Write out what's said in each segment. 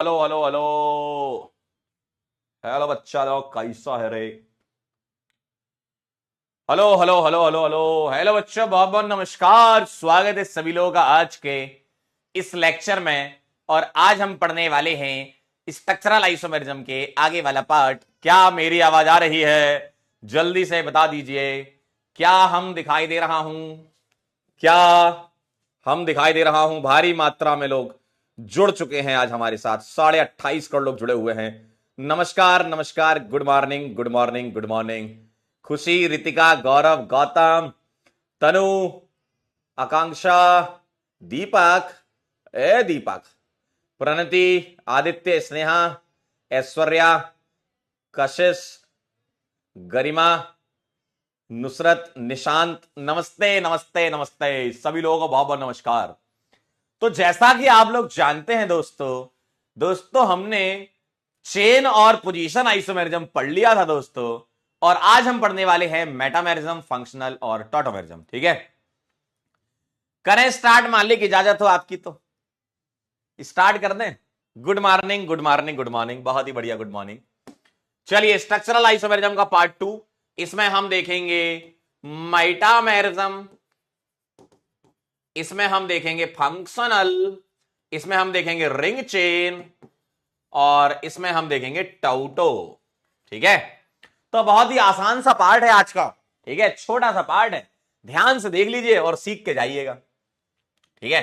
Hello hello hello. Hello बच्चा लोग, कैसा है रे? Hello hello hello hello hello. Hello बच्चों, बहुत बहुत नमस्कार। स्वागत है सभी लोगों का आज के इस लेक्चर में। और आज हम पढ़ने वाले हैं स्ट्रक्चरल आइसोमेरिज्म के आगे वाला पार्ट। क्या मेरी आवाज आ रही है? जल्दी से बता दीजिए, क्या हम दिखाई दे रहा हूं? क्या हम दिखाई दे रहा हूं? भारी मात्रा में लोग जुड़ चुके हैं आज हमारे साथ। 28.5 करोड़ लोग जुड़े हुए हैं। नमस्कार नमस्कार, good morning good morning good morning. खुशी, रितिका, गौरव, गौतम, तनु, आकांक्षा, दीपक, ए दीपक, प्रणति, आदित्य, स्नेहा, ऐश्वर्या, कशिश, गरिमा, नुसरत, निशांत, नमस्ते नमस्ते नमस्ते सभी लोगों को बहुत बहुत नमस्कार। तो जैसा कि आप लोग जानते हैं दोस्तों हमने चेन और पोजीशन आइसोमेरिज्म पढ़ लिया था दोस्तों। और आज हम पढ़ने वाले हैं मेटामेरिज्म, फंक्शनल और टॉटोमेरिज्म। ठीक है, करें स्टार्ट? मालिक इजाजत हो आपकी तो स्टार्ट कर दें। Good morning good morning good morning, बहुत ही बढ़िया, गुड मॉर्निंग। चलिए, स्ट्रक्चरल आइसोमेरिज्म का पार्ट 2, इसमें हम देखेंगे मेटामेरिज्म, इसमें हम देखेंगे फंक्शनल, इसमें हम देखेंगे रिंग चेन, और इसमें हम देखेंगे टाउटो। ठीक है, तो बहुत ही आसान सा पार्ट है आज का। ठीक है, छोटा सा पार्ट है, ध्यान से देख लीजिए और सीख के जाइएगा। ठीक है,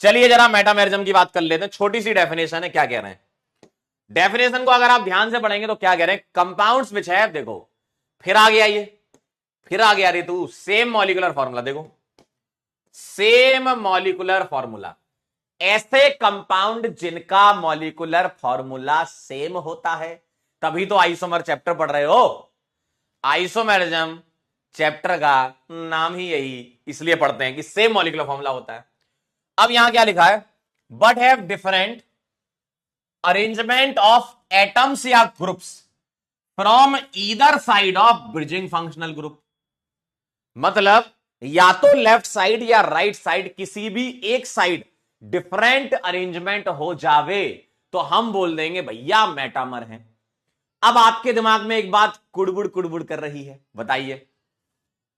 चलिए जरा मेटामेरिज्म की बात कर लेते हैं। छोटी सी डेफिनेशन है, क्या कह रहे हैं? डेफिनेशन को अगर आप ध्यान से पढ़ेंगे तो क्या कह रहे हैं? कंपाउंड्स विच है, देखो फिर आ गया ये, फिर आ गया रे तू, सेम मॉलिक्यूलर फॉर्मूला। देखो, सेम मॉलिक्यूलर फॉर्मूला, ऐसे कंपाउंड जिनका मॉलिक्यूलर फॉर्मूला सेम होता है, तभी तो आइसोमर चैप्टर पढ़ रहे हो। आइसोमेरिज्म चैप्टर का नाम ही यही इसलिए पढ़ते हैं कि सेम मॉलिक्यूलर फॉर्मूला होता है। अब यहां क्या लिखा है? But have different arrangement of atoms या groups from either side of bridging functional group. मतलब या तो लेफ्ट साइड या राइट साइड, किसी भी एक साइड डिफरेंट अरेंजमेंट हो जावे तो हम बोल देंगे भैया मेटामर है। अब आपके दिमाग में एक बात कुड़बुड़ कुड़बुड़ कर रही है, बताइए,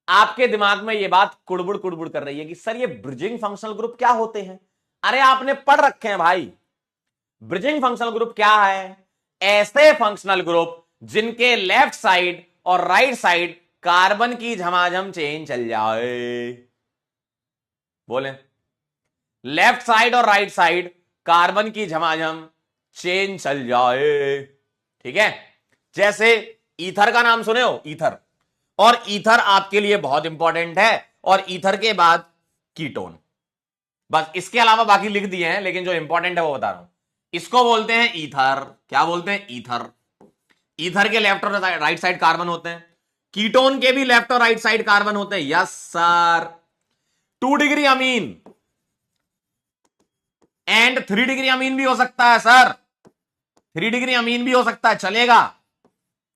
आपके दिमाग में यह बात कुड़बुड़ कुड़बुड़ कर रही है कि सर ये ब्रिजिंग फंक्शनल ग्रुप क्या होते हैं? अरे आपने पढ़ रखे हैं भाई, ब्रिजिंग फंक्शनल ग्रुप क्या है? ऐसे फंक्शनल ग्रुप जिनके लेफ्ट साइड और राइट साइड कार्बन की झमाझम चेन चल जाए। बोले, लेफ्ट साइड और राइट साइड कार्बन की झमाझम चेन चल जाए। ठीक है, जैसे ईथर का नाम सुने हो, ईथर। और ईथर आपके लिए बहुत इंपॉर्टेंट है, और ईथर के बाद कीटोन। बस इसके अलावा बाकी लिख दिए हैं, लेकिन जो इंपॉर्टेंट है वो बता रहा हूं। इसको बोलते हैं ईथर। क्या बोलते हैं? ईथर। ईथर के लेफ्ट और राइट साइड कार्बन होते हैं, कीटोन के भी लेफ्ट और राइट साइड कार्बन होते हैं। Yes sir. 2 degree amine and 3 degree amine भी हो सकता है सर, 3 डिग्री अमीन भी हो सकता है, चलेगा।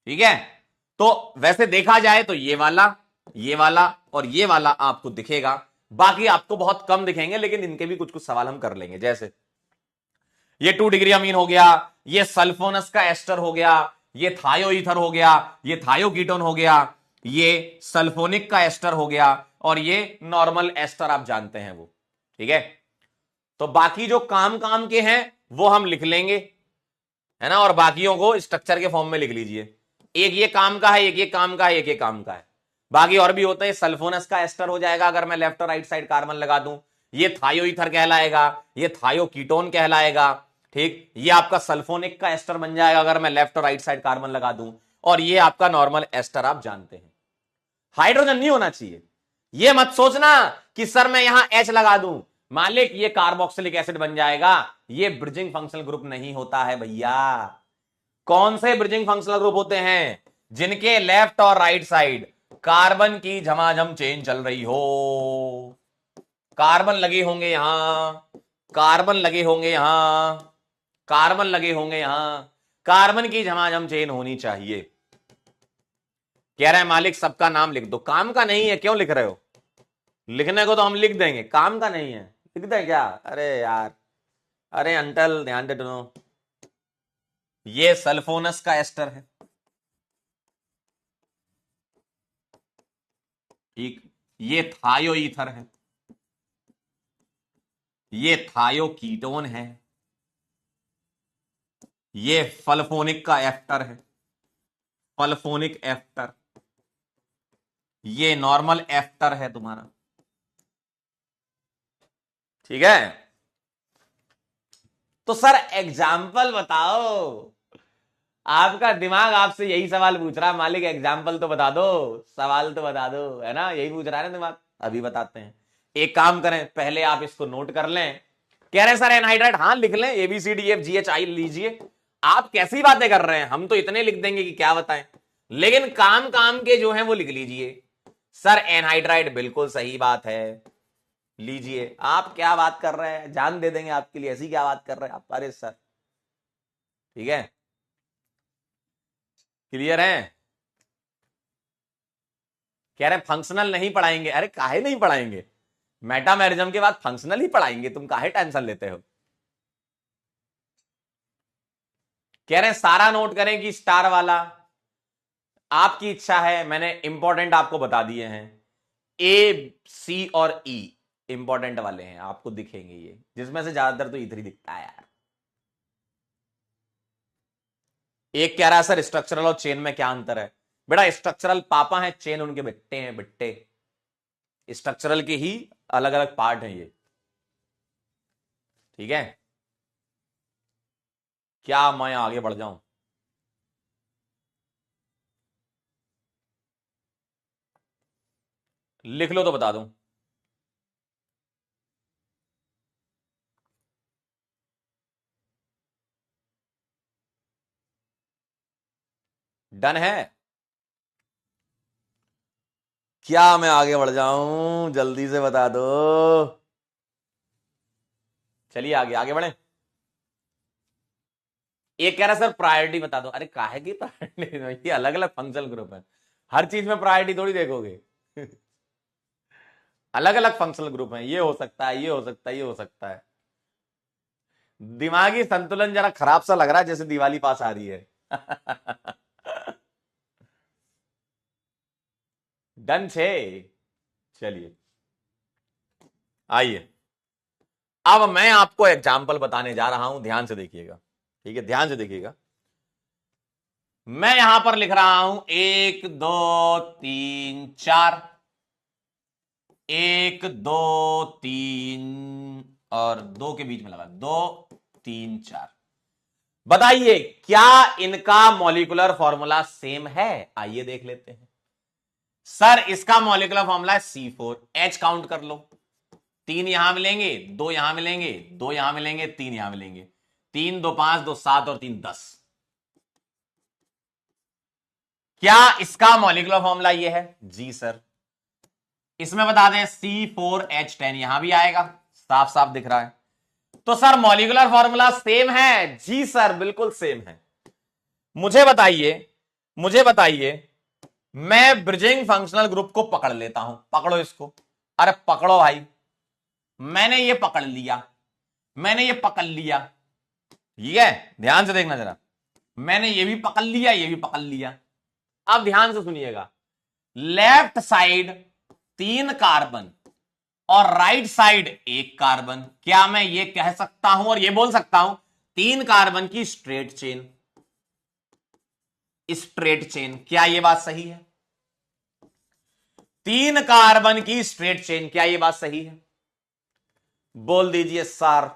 ठीक है, तो वैसे देखा जाए तो ये वाला, ये वाला और ये वाला आपको दिखेगा, बाकी आपको बहुत कम दिखेंगे, लेकिन इनके भी कुछ कुछ सवाल हम कर लेंगे। जैसे ये 2 डिग्री अमीन हो गया, ये सल्फोनस का एस्टर हो गया, ये थायो ईथर हो गया, ये थायो कीटोन हो गया, ये सल्फोनिक का एस्टर हो गया, और ये नॉर्मल एस्टर आप जानते हैं वो। ठीक है, तो बाकी जो काम काम के हैं वो हम लिख लेंगे, है ना, और बाकियों को स्ट्रक्चर के फॉर्म में लिख लीजिए। एक ये काम का है, एक ये काम का है, एक ये काम का है, बाकी और भी होते हैं। सल्फोनस का एस्टर हो जाएगा अगर मैं लेफ्ट और राइट साइड कार्बन लगा दूं, ये थायो ईथर कहलाएगा, ये थायो कीटोन कहलाएगा। ठीक, ये आपका सल्फोनिक का एस्टर बन जाएगा अगर मैं लेफ्ट और राइट साइड कार्बन लगा दूं, और ये आपका नॉर्मल एस्टर आप जानते हैं। हाइड्रोजन नहीं होना चाहिए। ये मत सोचना कि सर मैं यहां एच लगा दूं, मालिक ये कार्बोक्सिलिक एसिड बन जाएगा। ये ब्रिजिंग फंक्शनल ग्रुप नहीं होता है भैया। कौन से ब्रिजिंग फंक्शनल ग्रुप होते हैं? जिनके लेफ्ट और राइट साइड कार्बन की झमाझम चेन चल रही हो। कार्बन लगे होंगे यहां, कार्बन लगे होंगे यहां, कार्बन लगे होंगे यहां, कार्बन की झमाझम चेन होनी चाहिए। कह रहे हैं मालिक सबका नाम लिख दो। काम का नहीं है, क्यों लिख रहे हो? लिखने को तो हम लिख देंगे, काम का नहीं है, लिख दे क्या? अरे यार, अरे अंकल ध्यान दे, दोनों ये सल्फोनस का एस्टर है, ठीक। ये थायो ईथर है, ये थायो कीटोन है, ये फल्फोनिक का एस्टर है, फल्फोनिक एस्टर। ये नॉर्मल एस्टर है तुम्हारा, ठीक है। तो सर एग्जाम्पल बताओ, आपका दिमाग आपसे यही सवाल पूछ रहा है, मालिक एग्जाम्पल तो बता दो, सवाल तो बता दो, है ना, यही पूछ रहा है ना दिमाग। अभी बताते हैं। एक काम करें, पहले आप इसको नोट कर लें। कह रहे हैं सर एनहाइड्राइड, हाँ लिख लें, ABCDEFGHI लीजिए। आप कैसी बातें कर रहे हैं, हम तो इतने लिख देंगे कि क्या बताएं, लेकिन काम काम के जो है वो लिख लीजिए। सर एनहाइड्राइड, बिल्कुल सही बात है, लीजिए। आप क्या बात कर रहे हैं, जान दे देंगे आपके लिए, ऐसी क्या बात कर रहे हैं आप, अरे सर, ठीक है, क्लियर है। कह रहे फंक्शनल नहीं पढ़ाएंगे, अरे काहे नहीं पढ़ाएंगे, मेटामेरिज्म के बाद फंक्शनल ही पढ़ाएंगे, तुम काहे टेंशन लेते हो। कह रहे हैं सारा नोट करें कि स्टार वाला, आपकी इच्छा है, मैंने इंपॉर्टेंट आपको बता दिए हैं। A, C और E इंपॉर्टेंट वाले हैं, आपको दिखेंगे ये, जिसमें से ज्यादातर तो E3 दिखता है यार। एक कह रहा है सर स्ट्रक्चरल और चेन में क्या अंतर है। बेटा स्ट्रक्चरल पापा है, चेन उनके बेटे हैं, बेटे। स्ट्रक्चरल के ही अलग अलग पार्ट हैं ये, ठीक है। क्या मैं आगे बढ़ जाऊं, लिख लो तो बता दूं। डन है, क्या मैं आगे बढ़ जाऊं, जल्दी से बता दो। चलिए आगे आगे बढ़े। एक कह रहा सर प्रायोरिटी बता दो, अरे काहे की प्रायोरिटी, ये अलग अलग फंक्शनल ग्रुप है, हर चीज में प्रायोरिटी थोड़ी देखोगे। अलग अलग फंक्शनल ग्रुप हैं, ये हो सकता है, ये हो सकता है, ये हो सकता है। दिमागी संतुलन जरा खराब सा लग रहा है, जैसे दिवाली पास आ रही है। डन छे, चलिए आइए। अब मैं आपको एग्जाम्पल बताने जा रहा हूं, ध्यान से देखिएगा, ठीक है, ध्यान से देखिएगा। मैं यहां पर लिख रहा हूं 1 2 3 4, 1 2 3 और 2 के बीच में लगा 2 3 4। बताइए क्या इनका मॉलिक्यूलर फॉर्मूला सेम है, आइए देख लेते हैं। सर इसका मॉलिक्यूलर फॉर्मूला है C4, H काउंट कर लो, 3 यहां मिलेंगे, 2 यहां मिलेंगे, 2 यहां मिलेंगे, 3 यहां मिलेंगे, 3 2 5 2 7 और 3 10। क्या इसका मॉलिक्यूलर फॉर्मूला ये है, जी सर। इसमें बता दें C4H10 यहां भी आएगा, साफ साफ दिख रहा है। तो सर मॉलिक्यूलर फॉर्मूला सेम है, जी सर बिल्कुल सेम है। मुझे बताइए, मुझे बताइए, मैं ब्रिजिंग फंक्शनल ग्रुप को पकड़ लेता हूं, पकड़ो इसको, अरे पकड़ो भाई, मैंने ये पकड़ लिया, मैंने ये पकड़ लिया, ठीक है, ध्यान से देखना जरा, मैंने ये भी पकड़ लिया, ये भी पकड़ लिया। अब ध्यान से सुनिएगा, लेफ्ट साइड 3 कार्बन और राइट साइड 1 कार्बन, क्या मैं ये कह सकता हूं और ये बोल सकता हूं 3 कार्बन की स्ट्रेट चेन, स्ट्रेट चेन, क्या ये बात सही है। 3 कार्बन की स्ट्रेट चेन, क्या ये बात सही है, बोल दीजिए सर,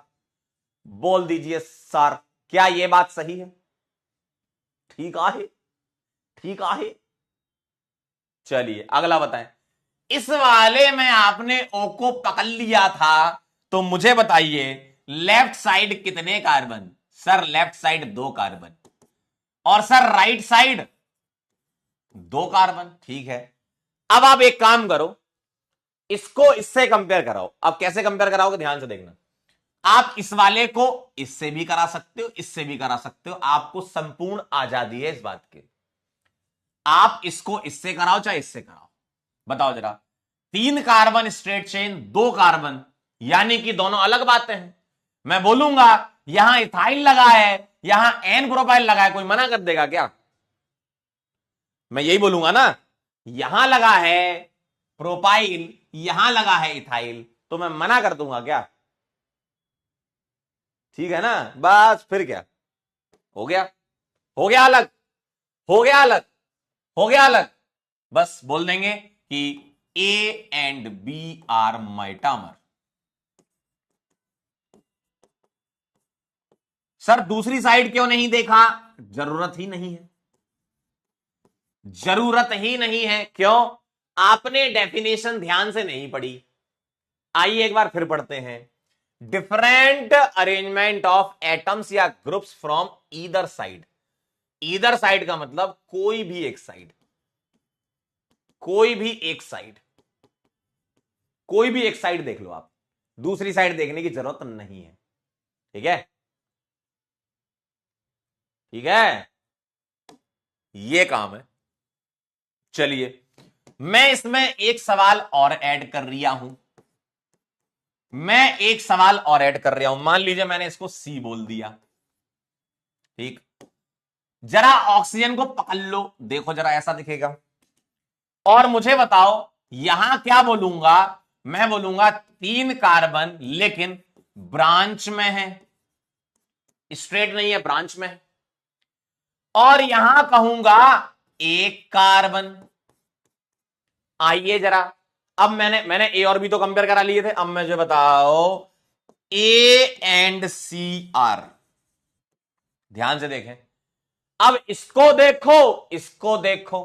बोल दीजिए सर, क्या ये बात सही है। ठीक आहे, ठीक आहे। चलिए अगला बताएं, इस वाले में आपने ओ को पकड़ लिया था, तो मुझे बताइए लेफ्ट साइड कितने carbon, sir left side 2 carbon, और सर राइट साइड 2 कार्बन, ठीक है। अब आप एक काम करो, इसको इससे कंपेयर कराओ। अब कैसे कंपेयर कराओगे, ध्यान से देखना, आप इस वाले को इससे भी करा सकते हो, इससे भी करा सकते हो, आपको संपूर्ण आजादी है इस बात की। आप इसको इससे कराओ चाहे इससे कराओ, बताओ जरा, 3 कार्बन स्ट्रेट चेन, 2 कार्बन, यानी कि दोनों अलग बातें हैं। मैं बोलूंगा यहां इथाइल लगा है, यहां एन प्रोपाइल लगा है, कोई मना कर देगा क्या? मैं यही बोलूंगा ना, यहां लगा है प्रोपाइल, यहां लगा है इथाइल, तो मैं मना कर दूंगा क्या? ठीक है ना, बस फिर क्या हो गया? हो गया अलग, हो गया अलग, हो गया अलग। बस बोल देंगे कि A and B are metamer. Sir दूसरी साइड क्यों नहीं देखा? जरूरत ही नहीं है, जरूरत ही नहीं है। क्यों? आपने डेफिनेशन ध्यान से नहीं पढ़ी। आइए एक बार फिर पढ़ते हैं। डिफरेंट अरेंजमेंट ऑफ एटम्स या groups from either side. Either side का मतलब कोई भी एक साइड, कोई भी एक साइड, कोई भी एक साइड देख लो आप, दूसरी साइड देखने की जरूरत नहीं है। ठीक है, ठीक है, ये काम है। चलिए मैं इसमें एक सवाल और ऐड कर रहा हूं, मैं एक सवाल और ऐड कर रहा हूं। मान लीजिए मैंने इसको सी बोल दिया। ठीक, जरा ऑक्सीजन को पकड़ लो, देखो जरा ऐसा दिखेगा। और मुझे बताओ यहां क्या बोलूंगा? मैं बोलूंगा 3 कार्बन, लेकिन ब्रांच में है, स्ट्रेट नहीं है, ब्रांच में है। और यहां कहूंगा 1 कार्बन। आइए जरा, अब मैंने ए और बी तो कंपेयर करा लिए थे, अब मुझे बताओ ए एंड सी आर। ध्यान से देखें, अब इसको देखो, इसको देखो।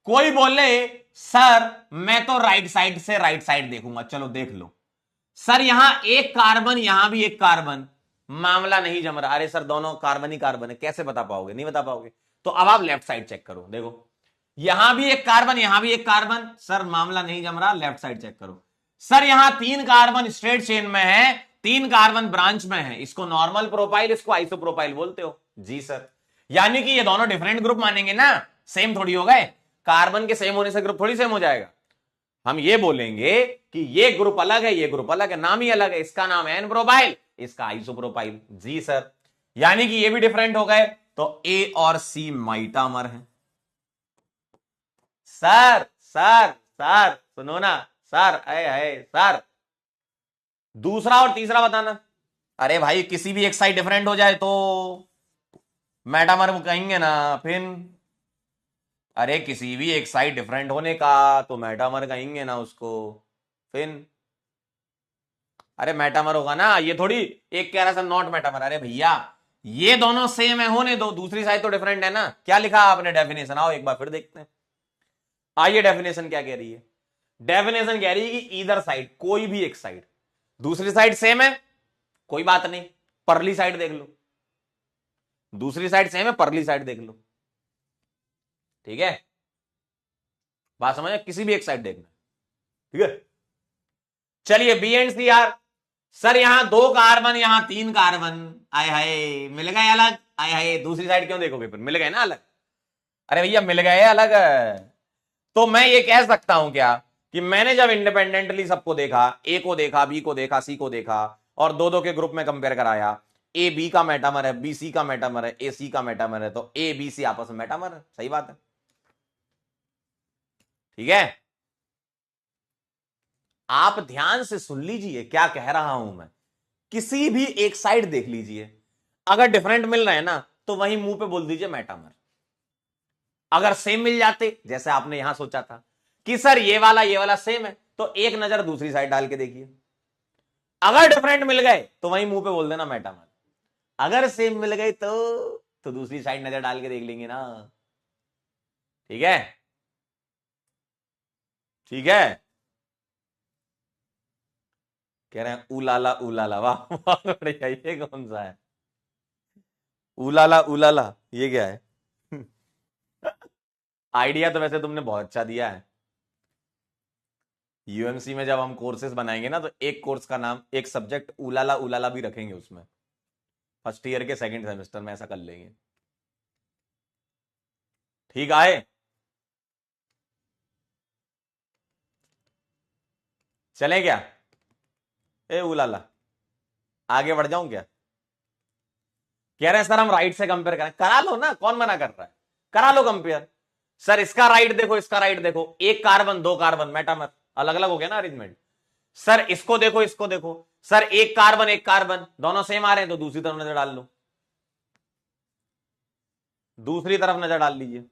कोई बोले सर मैं तो राइट साइड से राइट साइड देखूंगा, चलो देख लो। सर यहां 1 कार्बन, यहां भी 1 कार्बन, मामला नहीं जम रहा। अरे सर दोनों कार्बन ही कार्बन है, कैसे बता पाओगे? नहीं बता पाओगे। तो अब आप लेफ्ट साइड चेक करो, देखो यहां भी 1 कार्बन, यहां भी 1 कार्बन, सर मामला नहीं जम रहा, लेफ्ट साइड चेक करो। सर यहां 3 कार्बन स्ट्रेट चेन में है, 3 कार्बन ब्रांच में है, इसको नॉर्मल प्रोपाइल, इसको आइसो प्रोपाइल बोलते हो। जी सर, यानी कि ये दोनों डिफरेंट ग्रुप मानेंगे ना, सेम थोड़ी हो गए। कार्बन के सेम होने से ग्रुप थोड़ी सेम हो जाएगा। हम ये बोलेंगे कि ये ग्रुप अलग है, ये ग्रुप अलग है, नाम ही अलग है, इसका नाम है एन प्रोपाइल, इसका आइसोप्रोपाइल। जी सर, यानी कि ये भी डिफरेंट हो गए, तो ए और सी माइटामर है। सर सर सर सुनो ना, सर है सर, दूसरा और तीसरा बताना। अरे भाई किसी भी एक साइड डिफरेंट हो जाए तो मेटामर कहेंगे ना फिर। अरे किसी भी एक साइड डिफरेंट होने का तो मेटामर कहेंगे ना उसको फिर। अरे मेटामर होगा ना, ये थोड़ी एक कह रहा था नॉट मेटामर। अरे भैया ये दोनों सेम है, होने दो, दूसरी साइड तो डिफरेंट है ना। क्या लिखा आपने डेफिनेशन? आओ एक बार फिर देखते हैं। आइए डेफिनेशन क्या कह रही है? डेफिनेशन कह रही है कि ईदर साइड, कोई भी एक साइड, दूसरी साइड सेम है, कोई बात नहीं, परली साइड देख लो। दूसरी साइड सेम है, परली साइड देख लो। ठीक है, बात समझ? किसी भी एक साइड देखना। ठीक है, चलिए B and C are. Sir यहां 2 कार्बन, यहां 3 कार्बन, आए हाय मिल गए अलग। आए हाय, दूसरी साइड क्यों देखोगे फिर? मिल गए ना अलग। अरे भैया मिल गए अलग। तो मैं ये कह सकता हूं क्या कि मैंने जब इंडिपेंडेंटली सबको देखा, ए को देखा, बी को देखा, सी को देखा, और दो दो के ग्रुप में कंपेयर कराया, ए बी का मेटामर है, बी सी का मेटामर है, ए सी का मेटामर है, तो ए बी सी आपस में मेटामर है। सही बात है। ठीक है, आप ध्यान से सुन लीजिए क्या कह रहा हूं मैं। किसी भी एक साइड देख लीजिए, अगर डिफरेंट मिल रहे हैं ना तो वहीं मुंह पे बोल दीजिए मेटामर। अगर सेम मिल जाते, जैसे आपने यहां सोचा था कि सर ये वाला सेम है, तो एक नजर दूसरी साइड डाल के देखिए। अगर डिफरेंट मिल गए तो वहीं मुंह पे बोल देना मेटामर। अगर सेम मिल गए तो दूसरी साइड नजर डाल के देख लेंगे ना। ठीक है, ठीक है। कह रहे हैं उलाला उलाला, वाह बहुत बढ़िया। ये कौन सा है उलाला उलाला? ये क्या है? आइडिया तो वैसे तुमने बहुत अच्छा दिया है। यूएमसी में जब हम कोर्सेज बनाएंगे ना, तो एक कोर्स का नाम, एक सब्जेक्ट उलाला उलाला भी रखेंगे उसमें। फर्स्ट ईयर के सेकंड सेमेस्टर में ऐसा कर लेंगे। ठीक आए? चले क्या? ए उलाला, आगे बढ़ जाऊं क्या? कह रहे हैं सर हम राइट से कंपेयर करें, करा लो ना, कौन मना कर रहा है, करा लो कंपेयर। सर इसका राइट देखो, इसका राइट देखो, एक कार्बन दो कार्बन, मेटामर अलग अलग हो गया ना अरेंजमेंट। सर इसको देखो, इसको देखो, सर एक कार्बन दोनों सेम आ रहे हैं, तो दूसरी तरफ नजर डाल लो, दूसरी तरफ नजर डाल लीजिए।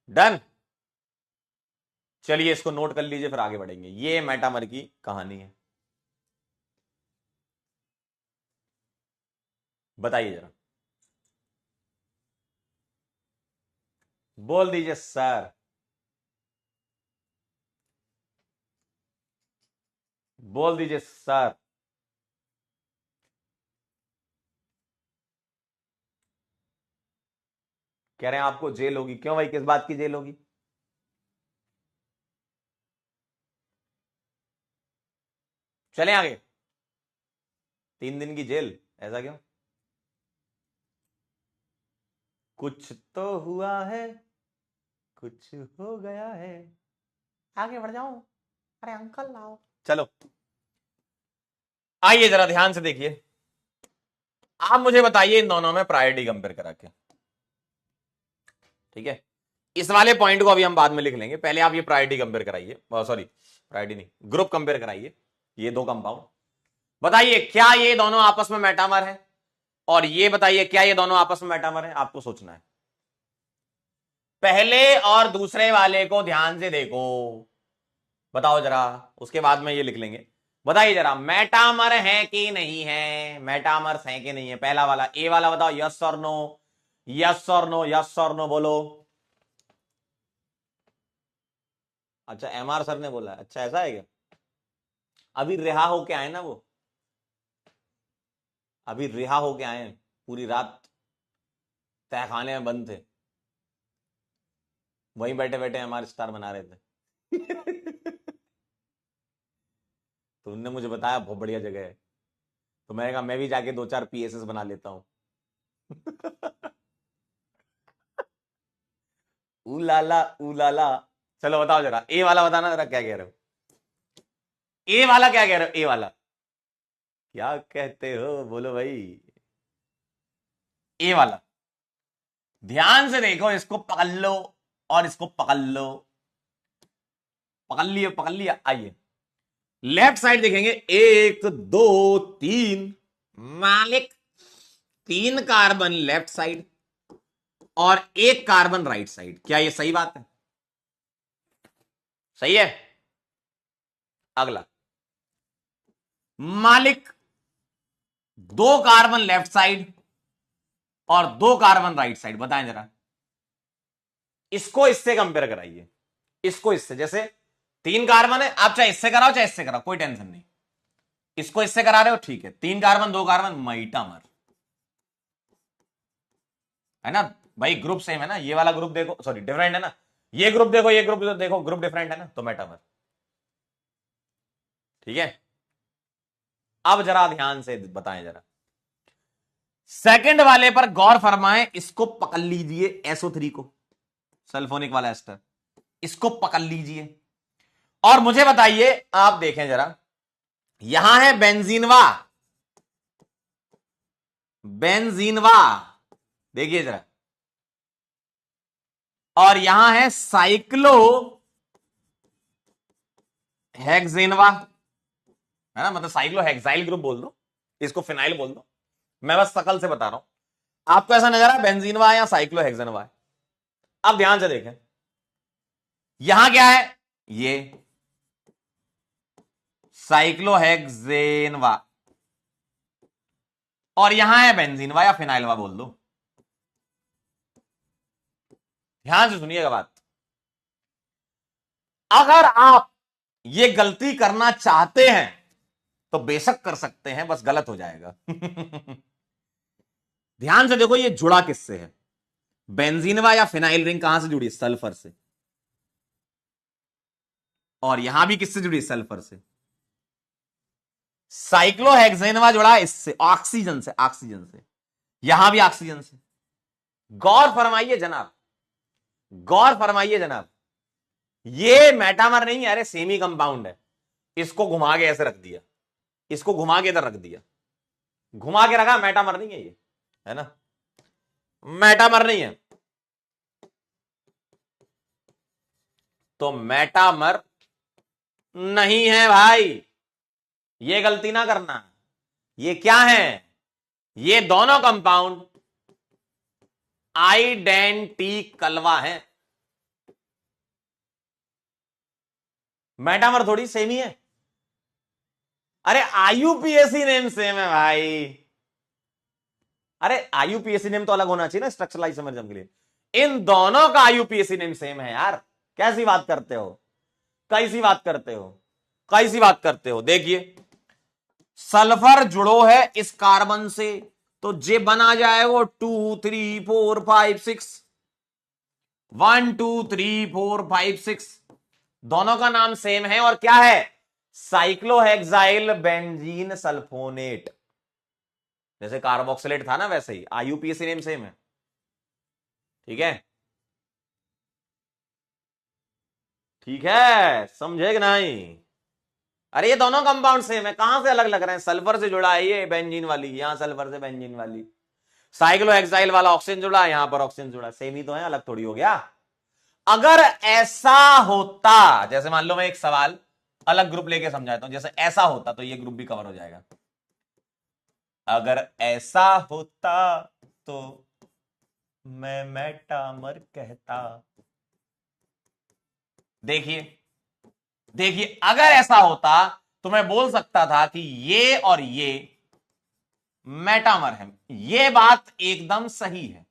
डन। चलिए इसको नोट कर लीजिए, फिर आगे बढ़ेंगे। ये मेटामर की कहानी है। बताइए जरा, बोल दीजिए सर, बोल दीजिए सर। कह रहे हैं आपको जेल होगी, क्यों भाई, किस बात की जेल होगी? चलें आगे। 3 दिन की जेल, ऐसा क्यों? कुछ तो हुआ है, कुछ हो गया है, आगे बढ़ जाओ, अरे अंकल लाओ। चलो आइए जरा ध्यान से देखिए, आप मुझे बताइए इन दोनों में प्रायोरिटी कंपेयर करा के। ठीक है, इस वाले पॉइंट को अभी हम बाद में लिख लेंगे, पहले आप ये प्रायोरिटी कंपेयर कराइए, सॉरी प्रायोरिटी नहीं, ग्रुप कंपेयर कराइए, ये दो कंपाउंड। बताइए क्या ये दोनों आपस में मेटामर है, और ये बताइए क्या ये दोनों आपस में मेटामर है, आपको सोचना है। पहले और दूसरे वाले को ध्यान से देखो, बताओ जरा, उसके बाद में ये लिख लेंगे। बताइए जरा मेटामर है कि नहीं है, मेटामर्स है कि नहीं है, पहला वाला ए वाला बताओ, यस और नो, यस और नो, यस और नो बोलो। अच्छा एमआर सर ने बोला, अच्छा ऐसा है क्या? अभी रिहा होके आए ना वो, अभी रिहा होके आए हैं, पूरी रात तहखाने में बंद थे, वहीं बैठे बैठे एमआर स्टार बना रहे थे। तो उनने मुझे बताया बहुत बढ़िया जगह है, तो मैंने कहा मैं भी जाके 2-4 पीएसएस बना लेता हूं। उलाला उलाला। चलो बताओ जरा, ए वाला बताना जरा क्या कह रहे हो, ए वाला क्या कह रहे हो, ए वाला क्या कहते हो, बोलो भाई। ए वाला ध्यान से देखो, इसको पकड़ लो और इसको पकड़ लो, पकड़ लिया पकड़ लिया। आइए लेफ्ट साइड देखेंगे, 1 2 3 मालिक, 3 कार्बन लेफ्ट साइड और 1 कार्बन राइट साइड, क्या ये सही बात है? सही है। अगला मालिक, 2 कार्बन लेफ्ट साइड और 2 कार्बन राइट साइड, बताएं जरा, इसको इससे कंपेयर कराइए, इसको इससे, जैसे 3 कार्बन है, आप चाहे इससे कराओ चाहे इससे कराओ, कोई टेंशन नहीं, इसको इससे करा रहे हो ठीक है, 3 कार्बन 2 कार्बन मेटामर है ना भाई, ग्रुप सेम है ना, ये वाला ग्रुप देखो, सॉरी डिफरेंट है ना, ये ग्रुप देखो ये ग्रुप देखो, ग्रुप डिफरेंट है ना, तो मेटामर। ठीक है, अब जरा ध्यान से बताएं जरा, सेकंड वाले पर गौर फरमाएं, इसको पकड़ लीजिए SO3 को, सल्फोनिक वाला एस्टर, इसको पकड़ लीजिए और मुझे बताइए, आप देखें जरा, यहां है बेंजीनवा, बेंजीनवा देखिए जरा, और यहां है साइक्लो हेक्सेनवा, है ना, मतलब साइक्लो हेक्साइल ग्रुप बोल दो, इसको फिनाइल बोल दो, मैं बस शकल से बता रहा हूं, आपको ऐसा नजर आ बेंजीनवा है या साइक्लो हेक्सेनवा है? अब ध्यान से देखें, यहां क्या है, ये साइक्लोहेक्सेनवा, और यहां है बेंजीनवा या फिनाइलवा बोल दो। ध्यान से सुनिएगा बात, अगर आप ये गलती करना चाहते हैं तो बेशक कर सकते हैं, बस गलत हो जाएगा। ध्यान से देखो, ये जुड़ा किससे है, बेंजीनवा या फिनाइल रिंग कहां से जुड़ी है, सल्फर से, और यहां भी किससे जुड़ी है, सल्फर से। साइक्लोहेक्सेनवा जुड़ा इससे, ऑक्सीजन से, ऑक्सीजन से, यहां भी ऑक्सीजन से। गौर फरमाइए जनाब, गौर फरमाइए जनाब, ये मेटामर नहीं है, अरे सेमी कंपाउंड है, इसको घुमा के ऐसे रख दिया, इसको घुमा के इधर रख दिया, घुमा के रखा, मेटामर नहीं है ये, है ना, मेटामर नहीं है। तो मेटामर नहीं है भाई, ये गलती ना करना। ये क्या है, ये दोनों कंपाउंड आइडेंटिकलवा है, मेटामर थोड़ी सेम ही है। अरे आईयूपीएसी नेम सेम है भाई, अरे आईयूपीएसी नेम तो अलग होना चाहिए ना स्ट्रक्चरल आइसोमरिज्म के लिए, इन दोनों का आईयूपीएसी नेम सेम है यार, कैसी बात करते हो, कैसी बात करते हो, कैसी बात करते हो। देखिए सल्फर जुड़ो है इस कार्बन से, तो जे बना जाए वो 2 3 4 5 6, 1 2 3 4 5 6, दोनों का नाम सेम है और क्या है, साइक्लोहेक्साइल बेंजीन सल्फोनेट। जैसे कार्बोक्सिलेट था ना वैसे ही आईयूपीएसी नेम सेम है, ठीक है, ठीक है, समझे कि नहीं। अरे ये दोनों कंपाउंड सेम है, कहां से अलग लग रहे हैं, सल्फर से जुड़ा है ये बेंजीन वाली, यहां सल्फर से बेंजीन वाली, साइक्लोहेक्साइल वाला ऑक्सीजन जुड़ा, यहां पर ऑक्सीजन जुड़ा, सेम ही तो है, अलग थोड़ी हो गया। अगर ऐसा होता, जैसे मान लो मैं एक सवाल अलग ग्रुप लेके समझाता हूं, जैसे ऐसा होता तो ये ग्रुप भी कवर हो जाएगा, अगर ऐसा होता तो मैं मेटामर कहता। देखिए देखिए अगर ऐसा होता तो मैं बोल सकता था कि ये और ये मेटामर है, ये बात एकदम सही है,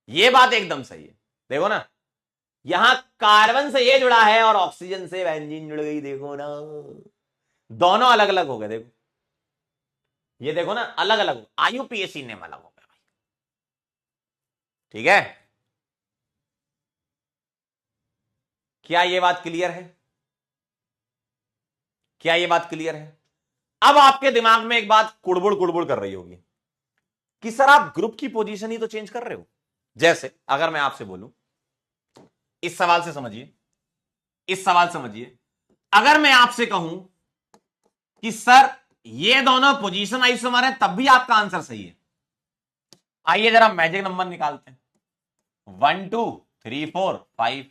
ये बात एकदम सही है। देखो ना, यहां कार्बन से ये जुड़ा है और ऑक्सीजन से बेंजीन जुड़ गई, देखो ना, दोनों अलग अलग हो गए, देखो ये देखो ना, अलग अलग, आईयूपीएसी नेम अलग हो गया भाई, ठीक है। क्या ये बात क्लियर है, क्या ये बात क्लियर है। अब आपके दिमाग में एक बात कुड़बुड़ कुड़बुड़ कर रही होगी कि सर आप ग्रुप की पोजीशन ही तो चेंज कर रहे हो। जैसे अगर मैं आपसे बोलूं, इस सवाल से समझिए, इस सवाल समझिए, अगर मैं आपसे कहूं कि सर ये दोनों पोजीशन आइसोमर है, तब भी आपका आंसर सही है, आइए जरा मैजिक नंबर निकालते हैं, 1 2 3 4 5,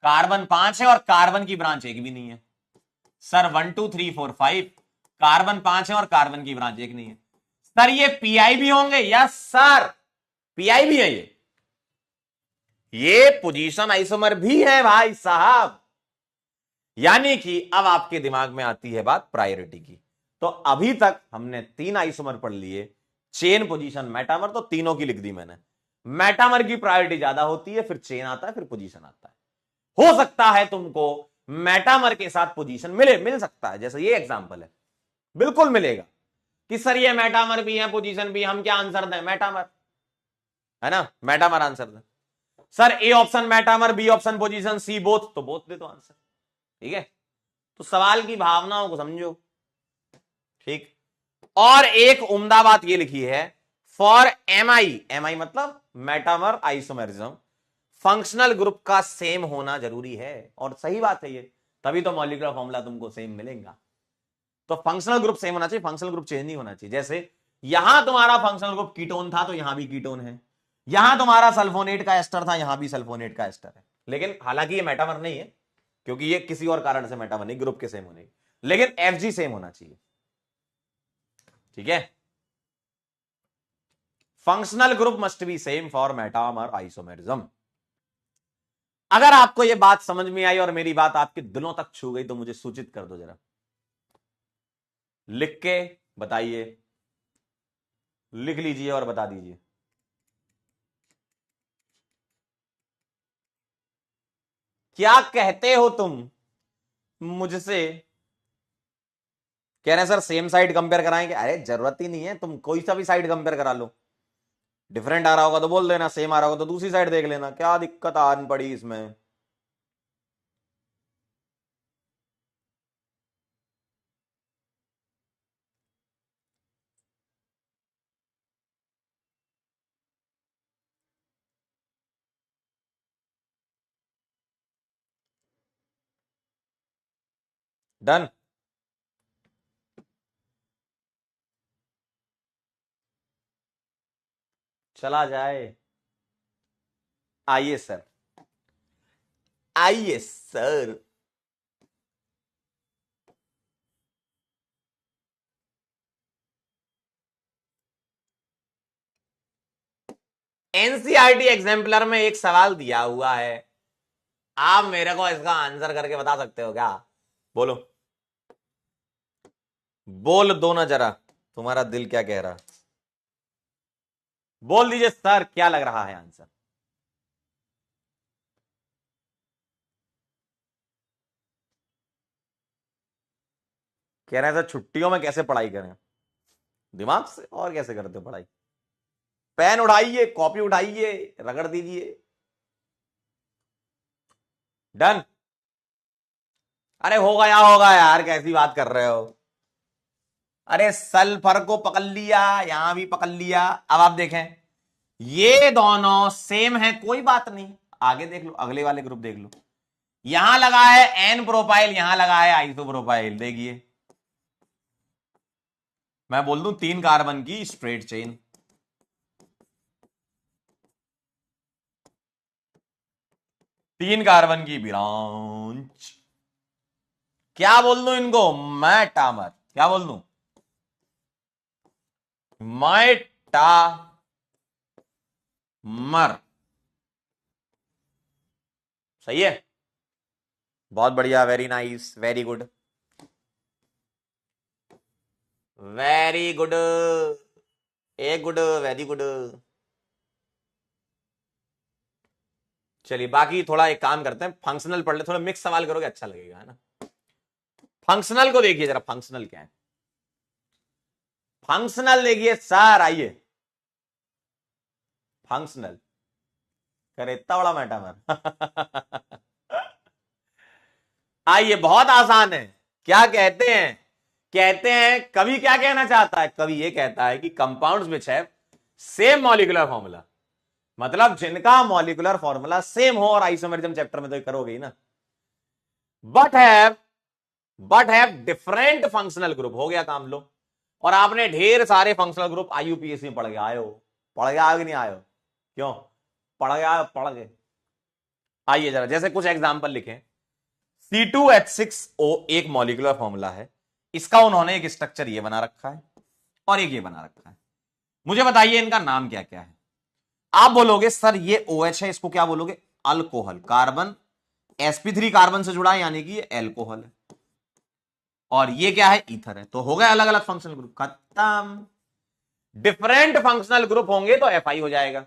कार्बन 5 है और कार्बन की ब्रांच एक भी नहीं है। सर 1 2 3 4 5, कार्बन 5 है और कार्बन की ब्रांच एक नहीं है। सर ये पीआई भी होंगे, यस सर पीआई भी है, ये पोजीशन आइसोमर भी है भाई साहब। यानी कि अब आपके दिमाग में आती है बात प्रायोरिटी की। तो अभी तक हमने 3 आइसोमर पढ़ लिए, चेन, पोजीशन, मेटामर, तो तीनों की लिख दी मैंने। मेटामर की प्रायोरिटी ज्यादा होती है, फिर चेन आता है, फिर पोजीशन आता है। हो सकता है तुमको मेटामर के साथ पोजीशन मिल सकता है, जैसे ये एग्जांपल है, बिल्कुल मिलेगा कि सर ये मेटामर भी है पोजीशन भी, हम क्या आंसर दें, मेटामर, है ना, मेटामर आंसर दें। Sir A option metamer, B option position, C both, तो बोथ दे दो आंसर, ठीक है। तो सवाल की भावनाओं को समझो, ठीक। और एक उम्दा बात ये लिखी है, फॉर एमआई, एमआई मतलब मेटामर आइसोमेरिज्म, फंक्शनल ग्रुप का सेम होना जरूरी है, और सही बात है ये, तभी तो मॉलिक्यूलर फॉर्मूला तुमको सेम मिलेगा। तो फंक्शनल ग्रुप सेम होना चाहिए, फंक्शनल ग्रुप चेंज नहीं होना चाहिए। जैसे यहां तुम्हारा फंक्शनल ग्रुप कीटोन था तो यहां भी कीटोन है, यहां तुम्हारा सल्फोनेट का एस्टर था, यहां भी सल्फोनेट का एस्टर है, लेकिन हालांकि ये मेटामर नहीं है, क्योंकि ये किसी और कारण से मेटामर नहीं, ग्रुप के सेम होने की, लेकिन एफजी सेम होना चाहिए, ठीक है। Functional group must be same for metamer isomerism. अगर आपको यह बात समझ में आई और मेरी बात आपके दिलों तक छू गई तो मुझे सूचित कर दो जरा, लिख के बताइए, लिख लीजिए और बता दीजिए। क्या कहते हो तुम मुझसे, कह रहे हैं सर सेम साइड कंपेयर कराएंगे, अरे जरूरत ही नहीं है, तुम कोई सा भी साइड कंपेयर करा लो, डिफरेंट आ रहा होगा तो बोल देना, सेम आ रहा होगा तो दूसरी साइड देख लेना, क्या दिक्कत आन पड़ी इसमें। डन। चला जाए। आइए सर, आइए सर। एनसीईआरटी एग्जाम्पलर में एक सवाल दिया हुआ है, आप मेरे को इसका आंसर करके बता सकते हो क्या? बोलो, बोल दो ना जरा, तुम्हारा दिल क्या कह रहा? बोल दीजिए सर, क्या लग रहा है आंसर? कह रहे हैं सर छुट्टियों में कैसे पढ़ाई करें? दिमाग से। और कैसे करते हो पढ़ाई? पेन उठाइए, कॉपी उठाइए, रगड़ दीजिए। डन। अरे हो गया यार, कैसी बात कर रहे हो? अरे सल्फर को पकड़ लिया, यहां भी पकड़ लिया। अब आप देखें, ये दोनों सेम है, कोई बात नहीं। आगे देख लो, अगले वाले ग्रुप देख लो। यहां लगा है एन प्रोपाइल, यहां लगा है आइसो प्रोपाइल। देखिए, मैं बोल दूं 3 कार्बन की स्ट्रेट चेन, 3 कार्बन की ब्रांच। क्या बोल दूं इनको? मैटामर। क्या बोल दूं? मैटामर। सही है, बहुत बढ़िया, very nice, very good, very good, a good, very good. चलिए, बाकी थोड़ा एक काम करते हैं, फंक्शनल पढ़ ले, थोड़ा मिक्स सवाल करोगे अच्छा लगेगा, है ना? फंक्शनल को देखिए जरा, फंक्शनल क्या है? फंक्शनल देखिए सर, आइए। फंक्शनल करे इतना बड़ा मैटर। आइए, बहुत आसान है। क्या कहते हैं? कहते हैं कवि क्या कहना चाहता है? कवि ये कहता है कि compounds which have same molecular formula, मतलब जिनका मॉलिक्यूलर फॉर्मूला सेम हो, और आइसोमेरिज्म चैप्टर में तो करोगे ही ना। But have different functional group. हो गया काम, लो। और आपने ढेर सारे फंक्शनल ग्रुप आईयूपीएससी में पढ़ के आए हो। पढ़ के आए कि नहीं आए हो? क्यों पढ़ के आए? पढ़ के आइए जरा, जैसे कुछ एग्जांपल लिखें। C2H6O एक मॉलिक्यूलर फॉर्मूला है, इसका उन्होंने एक स्ट्रक्चर ये बना रखा है और एक ये बना रखा है। मुझे बताइए इनका नाम क्या क्या है? आप बोलोगे सर ये OH है, इसको क्या बोलोगे? अल्कोहल। कार्बन sp3 कार्बन से जुड़ा है, यानी कि ये एल्कोहल है। और ये क्या है? ईथर है। तो हो गया अलग अलग फंक्शनल ग्रुप, खत्म। डिफरेंट फंक्शनल ग्रुप होंगे तो FI हो जाएगा।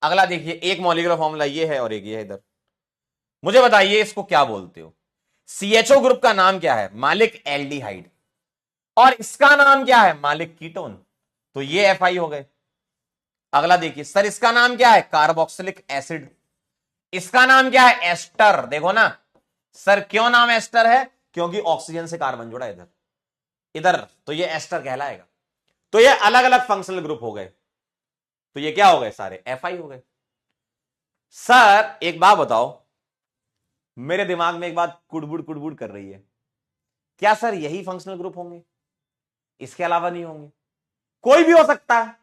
अगला देखिए, एक मॉलिक्यूलर फॉर्मूला ये है और एक ये है इधर। मुझे बताइए इसको क्या बोलते हो? CHO ग्रुप का नाम क्या है? मालिक एल्डिहाइड। और इसका नाम क्या है? मालिक कीटोन। तो ये FI हो गए। अगला देखिए सर, इसका नाम क्या है? Carboxylic acid. इसका नाम क्या है? एस्टर। देखो ना सर, क्यों नाम एस्टर है? क्योंकि ऑक्सीजन से कार्बन जुड़ा इधर इधर, तो ये एस्टर कहलाएगा। तो ये अलग अलग फंक्शनल ग्रुप हो गए, तो ये क्या हो गए? सारे FI हो गए। सर एक बात बताओ, मेरे दिमाग में एक बात कुड़बुड़ कुड़बुड़ कर रही है, क्या सर यही फंक्शनल ग्रुप होंगे, इसके अलावा नहीं होंगे? कोई भी हो सकता है।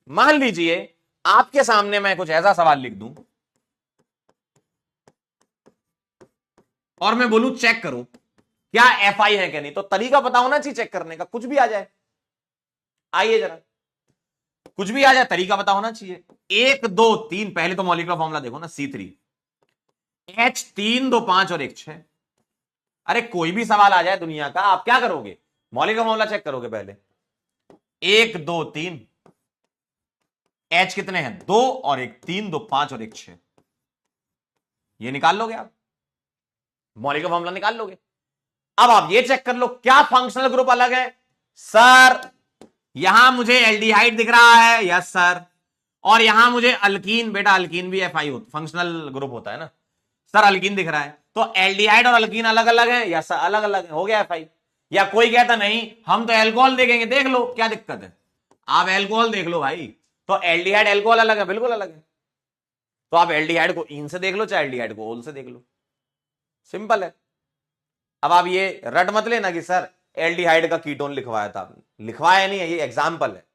मान लीजिए आपके सामने मैं कुछ ऐसा सवाल लिख दूं और मैं बोलूं चेक करो क्या FI है क्या नहीं, तो तरीका पता होना चाहिए चेक करने का, कुछ भी आ जाए। आइए जरा, कुछ भी आ जाए, तरीका पता होना चाहिए। 1 2 3, पहले तो मॉलिक्यूलर फॉर्मूला देखो ना, C3 H 3 2 5 और 1 6। अरे कोई भी सवाल आ जाए दुनिया का, आप क्या करोगे? मॉलिक्यूलर फॉर्मूला चेक करोगे पहले। 1 2 3, H कितने हैं? 2 और 1, 3 2 5 और 1 6, ये निकाल लोगे आप, मॉलिक्यूलर फॉर्मूला निकाल लोगे। अब आप ये चेक कर लो क्या फंक्शनल ग्रुप अलग है। सर यहां मुझे एल्डिहाइड दिख रहा है, यस सर। और यहां मुझे अल्कीन, बेटा अल्कीन भी FI फंक्शनल ग्रुप होता है ना। सर अल्कीन दिख रहा है, तो एल्डिहाइड और अल्कीन अलग अलग है, यस सर अलग अलग है, हो गया FI। या कोई कहता नहीं हम तो एल्कोहल देखेंगे, देख लो क्या दिक्कत है, आप एल्कोहल देख लो भाई। तो एल्डिहाइड एल्कोहल अलग है, बिल्कुल अलग है। तो आप एल्डिहाइड को इन से देख लो, चाहे एल्डिहाइड को ओल से देख लो, सिंपल है। अब आप ये रट मत लेना कि सर एल्डिहाइड का कीटोन लिखवाया था आपने, लिखवाया नहीं है, ये एग्जाम्पल है।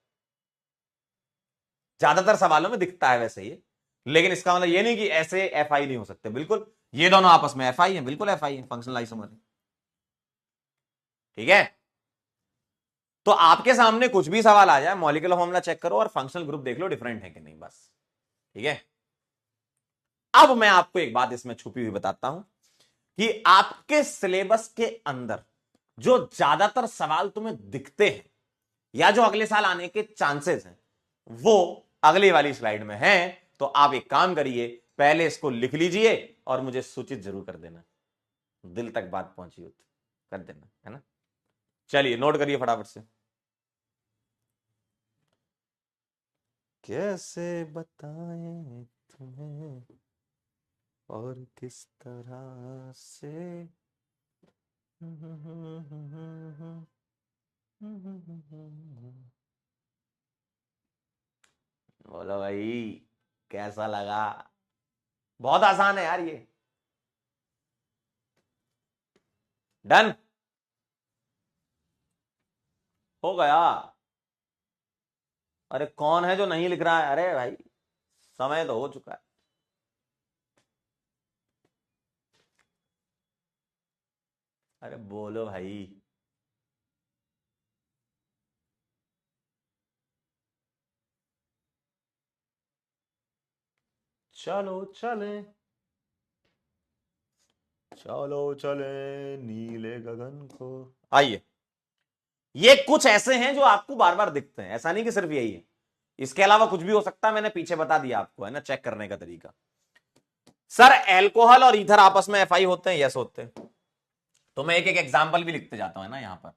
ज्यादातर सवालों में दिखता है वैसे ये, लेकिन इसका मतलब ये नहीं कि ऐसे एफ आई नहीं हो सकते, बिल्कुल ये दोनों आपस में एफ आई है, बिल्कुल एफ आई है फंक्शनल आइसोमर। ठीक है, तो आपके सामने कुछ भी सवाल आ जाए, मॉलिक्यूलर फॉर्मूला चेक करो और फंक्शनल ग्रुप देख लो डिफरेंट है कि नहीं, बस। ठीक है, अब मैं आपको एक बात इसमें छुपी हुई बताता हूं कि आपके सिलेबस के अंदर जो ज्यादातर सवाल तुम्हें दिखते हैं या जो अगले साल आने के चांसेस हैं, वो अगली वाली स्लाइड में हैं। तो आप एक काम करिए, पहले इसको लिख लीजिए और मुझे सूचित जरूर कर देना, दिल तक बात पहुंची हो तो कर देना, है ना। चलिए नोट करिए फटाफट से। कैसे बताएं तुम्हें और किस तरह से। बोलो भाई, कैसा लगा? बहुत आसान है यार ये। डन हो गया। अरे कौन है जो नहीं लिख रहा है? अरे भाई समय तो हो चुका है। अरे बोलो भाई। चलो चले, चलो चले नीले गगन को। आइए, ये कुछ ऐसे हैं जो आपको बार बार दिखते हैं, ऐसा नहीं कि सिर्फ यही है, इसके अलावा कुछ भी हो सकता है, मैंने पीछे बता दिया आपको, है ना, चेक करने का तरीका। सर एल्कोहल और ईथर आपस में एफआई होते हैं? यस होते हैं। तो मैं एक एक एग्जांपल भी लिखते जाता हूं, है ना, यहां पर।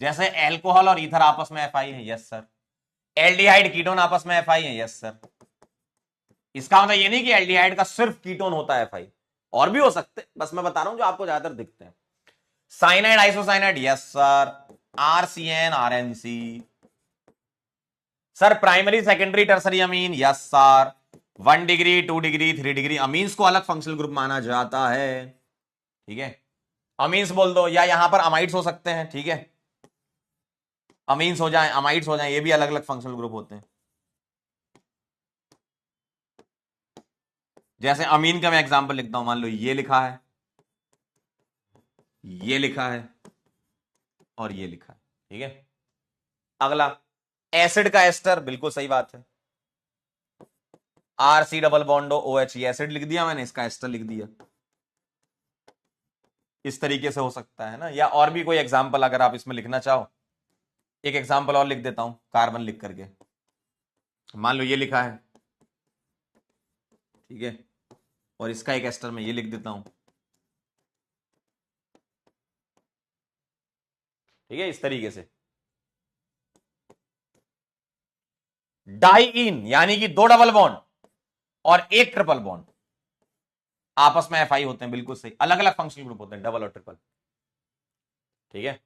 जैसे एल्कोहल और ईथर आपस में एफआई है, यस सर। एल्डिहाइड कीटोन आपस में एफआई है, यस सर। इसका मतलब ये नहीं कि एल्डिहाइड का सिर्फ कीटोन होता है एफआई, और भी हो सकते, बस मैं बता रहा हूं जो आपको ज्यादातर दिखते हैं। Cyanide isocyanide, yes sir. RCN RNC. Sir primary secondary tertiary amine, yes sir. 1 degree 2 degree 3 degree amines को अलग फंक्शनल ग्रुप माना जाता है। ठीक है, अमीन्स बोल दो, या यहां पर अमाइड्स हो सकते हैं। ठीक है, अमीन्स हो जाए अमाइड्स हो जाए, ये भी अलग अलग फंक्शनल ग्रुप होते हैं। जैसे अमीन का मैं एग्जांपल लिखता हूं, मान लो ये लिखा है, ये लिखा है और ये लिखा है। ठीक है, अगला एसिड का एस्टर, बिल्कुल सही बात है। R C double बॉन्डो O H, acid लिख दिया मैंने, इसका एस्टर लिख दिया। इस तरीके से हो सकता है ना, या और भी कोई एग्जांपल अगर आप इसमें लिखना चाहो, एक एग्जांपल और लिख देता हूं कार्बन लिख करके। मान लो ये लिखा है, ठीक है, और इसका एक एस्टर में ये लिख देता हूं। ठीक है, इस तरीके से। डाइईन यानी कि 2 डबल बॉन्ड और 1 ट्रिपल बॉन्ड आपस में एफआई होते हैं, बिल्कुल सही। अलग अलग फंक्शनल ग्रुप होते हैं, डबल और ट्रिपल। ठीक है,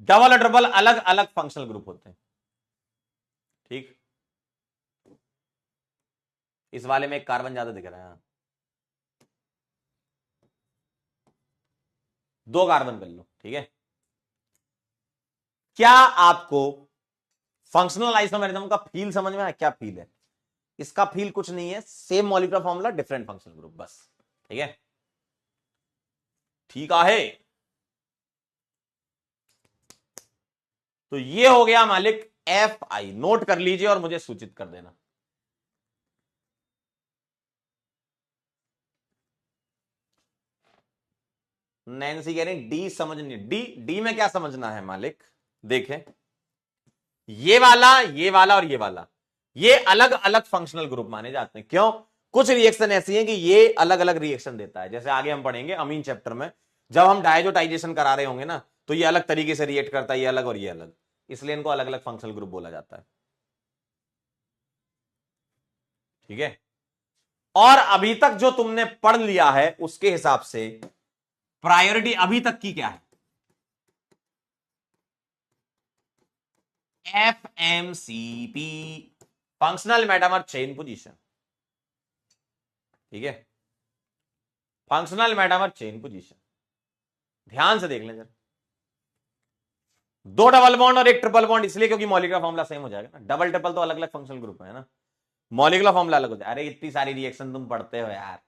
डबल और ट्रिपल अलग अलग फंक्शनल ग्रुप होते हैं। ठीक, इस वाले में एक कार्बन ज्यादा दिख रहा है, 2 कार्बन कर लो। ठीक है, क्या आपको फंक्शनल आइसोमेरिज्म का फील समझ में आया? क्या फील है इसका? फील कुछ नहीं है, same molecular formula different functional group, बस। ठीक है, ठीक है। तो ये हो गया मालिक एफ आई, नोट कर लीजिए और मुझे सूचित कर देना। नैन्सी कह रही डी समझनी, डी डी में क्या समझना है मालिक? देखें, ये वाला और ये अलग अलग फंक्शनल ग्रुप माने जाते हैं। क्यों? कुछ रिएक्शन ऐसी है कि ये अलग अलग रिएक्शन देता है, जैसे आगे हम पढ़ेंगे अमीन चैप्टर में, जब हम डायजोटाइजेशन करा रहे होंगे ना, तो ये अलग तरीके से रिएक्ट करता है, ये अलग और ये अलग, इसलिए इनको अलग अलग फंक्शनल ग्रुप बोला जाता है। ठीक है, और अभी तक जो तुमने पढ़ लिया है उसके हिसाब से प्रायोरिटी अभी तक की क्या है? FMCP, functional metamer chain position. ठीक है, फंक्शनल मेटामर चेन पोजीशन, ध्यान से देख लें जरा। दो डबल बॉन्ड और एक ट्रिपल बॉन्ड, इसलिए क्योंकि मॉलिक्यूलर फॉर्मूला सेम हो जाएगा ना। डबल ट्रिपल तो अलग अलग फंक्शनल ग्रुप है ना, मॉलिक्यूलर फॉर्मूला अलग हो जाए। अरे इतनी सारी रिएक्शन तुम पढ़ते हो यार,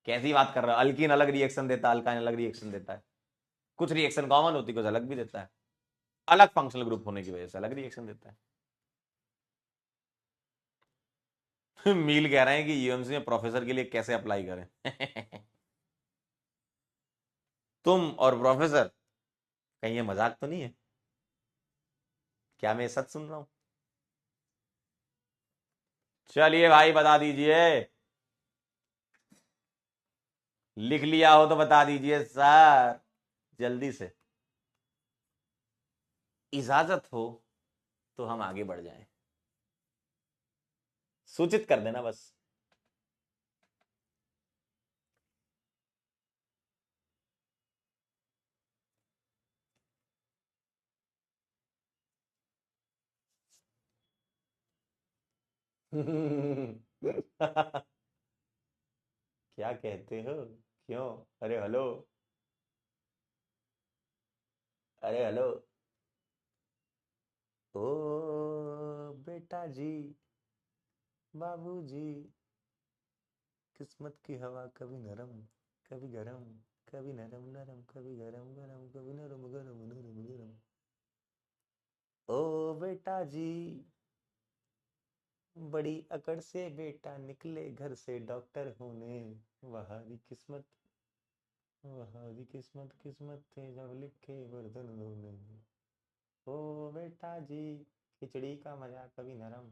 कैसी बात कर रहे हो? अल्कीन अलग रिएक्शन देता है, अल्काइन अलग रिएक्शन देता है, कुछ रिएक्शन कॉमन होती, कुछ अलग भी देता है, अलग फंक्शनल ग्रुप होने की वजह से अलग रिएक्शन देता है। मील कह रहे हैं कि यूएमसी में प्रोफेसर के लिए कैसे अप्लाई करें। तुम और प्रोफेसर, कहीं ये मजाक तो नहीं है? क्या मैं सच सुन रहा हूं? चलिए भाई बता दीजिए, लिख लिया हो तो बता दीजिए सर, जल्दी से। इजाजत हो तो हम आगे बढ़ जाएं, सूचित कर देना बस। क्या कहते हो? क्यों? अरे हेलो, अरे हेलो। ओ बेटा जी, बाबूजी, किस्मत की हवा कभी नरम कभी गरम, कभी नरम नरम कभी गरम गरम, कभी नरम गरम नरम गरम। ओ बेटा जी, बड़ी अकड़ से बेटा निकले घर से डॉक्टर होने, वहारी किस्मत, वहारी किस्मत, किस्मत थे जब लिखे वर्दन धोने। ओ बेटा जी, खिचड़ी का मजा कभी नरम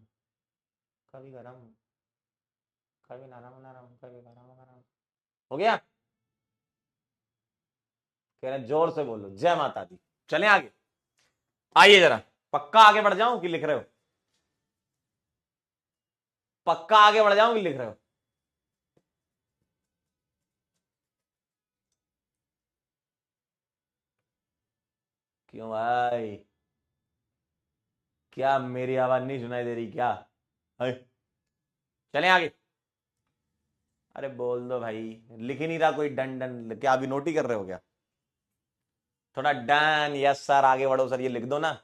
कभी गरम, कभी नरम नरम कभी गरम गरम। हो गया? कह रहे जोर से बोलो जय माता दी। चलें आगे, आइए जरा। पक्का आगे बढ़ जाऊं कि लिख रहे हो? पक्का आगे बढ़ जाऊं कि लिख रहे हो? क्यों भाई, क्या मेरी आवाज नहीं सुनाई दे रही क्या? है? चलें आगे। अरे बोल दो भाई, लिख ही नहीं रहा कोई। डन डन क्या अभी नोट ही कर रहे हो क्या? थोड़ा डन यस सर आगे बढ़ो सर, ये लिख दो ना।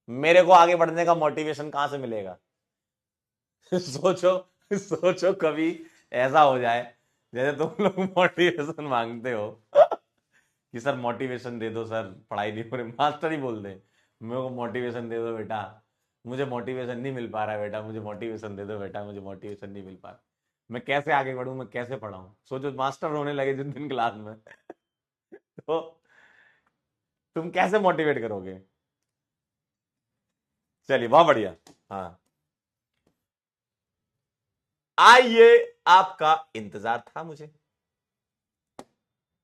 मेरे को आगे बढ़ने का मोटिवेशन कहां से मिलेगा? सोचो, सोचो कभी ऐसा हो जाए जैसे तुम लोग मोटिवेशन मांगते हो कि सर मोटिवेशन दे दो सर, पढ़ाई नहीं हो रही, मास्टर ही बोल दे मेरे को मोटिवेशन दे दो बेटा, मुझे मोटिवेशन नहीं मिल पा रहा है बेटा, मुझे मोटिवेशन दे दो बेटा, मुझे मोटिवेशन नहीं मिल पा रहा, मैं कैसे आगे बढ़ूं, मैं कैसे पढ़ाऊं? सोचो मास्टर रोने लगे जिस दिन क्लास में, तो तुम कैसे मोटिवेट करोगे? चलिए बहुत बढ़िया। हाँ, आइए, आपका इंतजार था मुझे।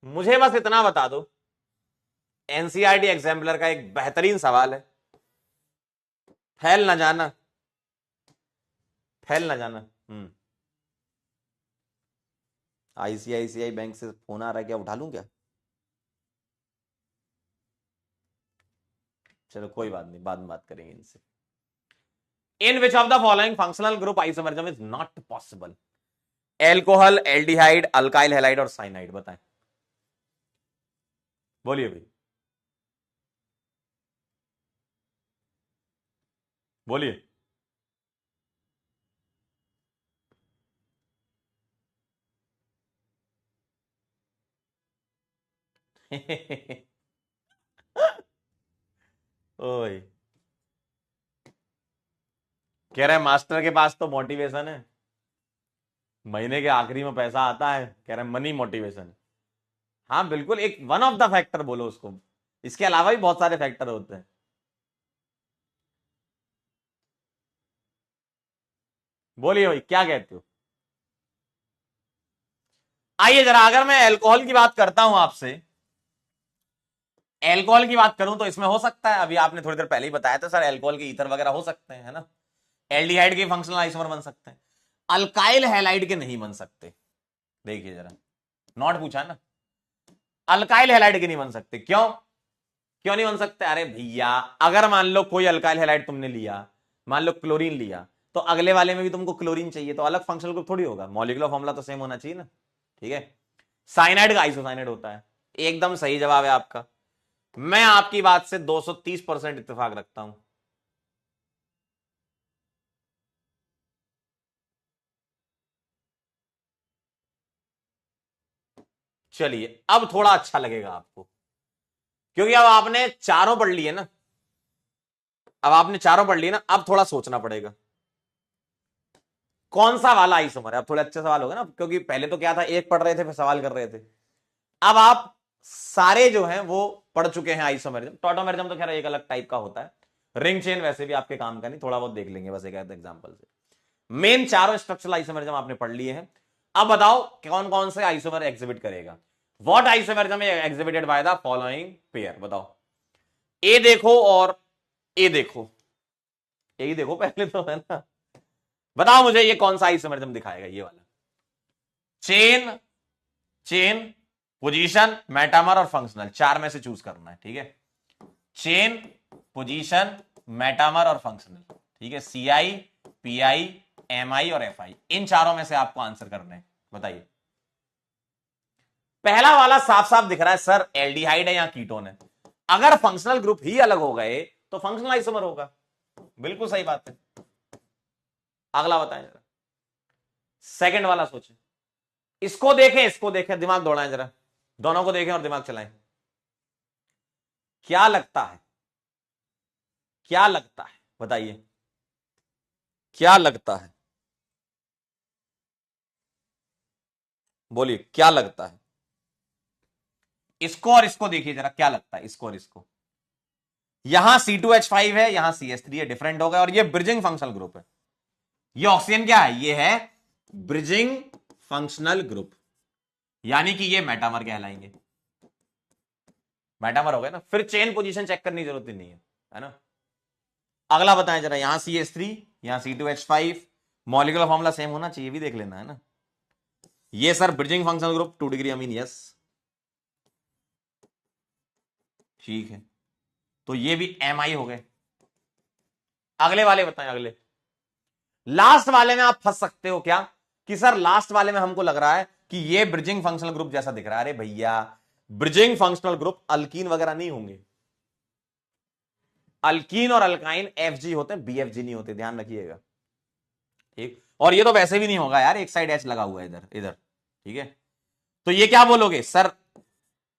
मुझे बस इतना बता दो, एनसीईआरटी एग्जाम्पलर का एक बेहतरीन सवाल है, फैल ना जाना, फैल ना जाना। आईसीआईसीआई बैंक से फोन आ रहा है, क्या उठा लूं क्या? चलो कोई बात नहीं, बाद में बात करेंगे इनसे। In which of the following functional group isomerism is not possible? Alcohol, aldehyde, alkyl halide और साइनाइड, बताएं। बोलिए भाई, बोलिए। ओए, कह रहे मास्टर के पास तो मोटिवेशन है, महीने के आखिरी में पैसा आता है, कह रहे मनी मोटिवेशन। हाँ बिल्कुल, एक वन ऑफ द फैक्टर बोलो उसको, इसके अलावा भी बहुत सारे फैक्टर होते हैं। बोलिए भाई क्या कहते हो? आइए जरा, अगर मैं अल्कोहल की बात करता हूं आपसे, अल्कोहल की बात करूं तो इसमें हो सकता है, अभी आपने थोड़ी देर पहले ही बताया था सर, अल्कोहल के ईथर वगैरह हो सकते हैं, है ना। एल्डिहाइड के फंक्शनल आइसोमर बन सकते हैं, अल्काइल हैलाइड के नहीं बन सकते। देखिए जरा, नॉट पूछा ना, अल्काइल हैलाइड के नहीं बन सकते। क्यों? क्यों नहीं बन सकते? अरे भैया, अगर मान लो कोई अल्काइल हैलाइड तुमने लिया, मान लो क्लोरीन लिया, तो अगले वाले में भी तुमको क्लोरीन चाहिए, तो अलग फंक्शनल ग्रुप थोड़ी होगा, मॉलिक्यूलर फॉर्मूला तो सेम होना चाहिए ना। ठीक है, साइनाइड का आइसोसाइनाइड होता है। एकदम सही जवाब है आपका। मैं आपकी बात से 230% इत्तेफाक रखता हूं। चलिए अब थोड़ा अच्छा लगेगा आपको, क्योंकि अब आपने चारों पढ़ लिए ना, अब आपने चारों पढ़ लिए ना, अब थोड़ा सोचना पड़ेगा कौन सा वाला आइसोमर है। अब थोड़े अच्छे सवाल हो गए ना, क्योंकि पहले तो क्या था, एक पढ़ रहे थे फिर सवाल कर रहे थे। अब आप सारे जो हैं वो पढ़ चुके हैं आइसोमेरिज्म। टॉटोमेरिज्म तो खैर एक अलग टाइप का होता है। रिंग चेन वैसे भी आपके काम का नहीं, थोड़ा बहुत देख लेंगे बस एक एग्जांपल से। मेन चारों स्ट्रक्चरल आइसोमेरिज्म आपने पढ़ लिए हैं। अब बताओ कौन कौन से आइसोमर एग्जिबिट करेगा। What isomerism exhibited by the following pair, बताओ। ए देखो और ए देखो, ए ही देखो पहले तो, है ना। बताओ मुझे ये कौन सा आइसोमेरिज्म दिखाएगा, ये वाला। चेन, चेन, पोजीशन, मेटामर और फंक्शनल, चार में से चूज करना है, ठीक है। चेन, पोजीशन, मेटामर और फंक्शनल, ठीक है। सीआई, पीआई, एमआई और एफआई, इन चारों में से आपको आंसर करना है। बताइए। पहला वाला साफ साफ दिख रहा है सर, एल्डिहाइड है या कीटोन है। अगर फंक्शनल ग्रुप ही अलग हो गए तो फंक्शनल आइसोमर होगा, बिल्कुल सही बात है। अगला बताएं जरा, सेकंड वाला सोचें। इसको देखें, इसको देखें, दिमाग दौड़ाएं जरा, दोनों को देखें और दिमाग चलाएं। क्या लगता है, क्या लगता है, बताइए क्या लगता है, बोलिए क्या लगता है। इसको और इसको देखिए जरा, क्या लगता है इसको और इसको। यहां C2H5 है, यहां CH3 है, डिफरेंट हो गया, और ये ब्रिजिंग फंक्शनल ग्रुप है। ये ऑक्सीजन क्या है, ये है ब्रिजिंग फंक्शनल ग्रुप, यानी कि ये मेटामर कहलाएंगे। मेटामर हो गया ना, फिर चेन पोजीशन चेक करने की जरूरत ही नहीं है ना। अगला बताएं जरा, यहां CH3, यहां C2H5, मॉलिक्यूलर फॉर्मूला सेम होना चाहिए, भी देख लेना है ना। ये sir bridging functional group 2 degree amine, yes ठीक है। तो ये भी MI हो गए। अगले वाले बताएं, अगले लास्ट वाले में आप फंस सकते हो क्या, कि सर लास्ट वाले में हमको लग रहा है कि ये ब्रिजिंग फंक्शनल ग्रुप जैसा दिख रहा है। अरे भैया, ब्रिजिंग फंक्शनल ग्रुप अल्कीन वगैरह नहीं होंगे। अल्कीन और अल्काइन FG होते हैं, BFG नहीं होते, ध्यान रखिएगा, ठीक। और ये तो वैसे भी नहीं होगा यार, एक साइड H लगा हुआ है इधर इधर, ठीक है। तो ये क्या बोलोगे सर,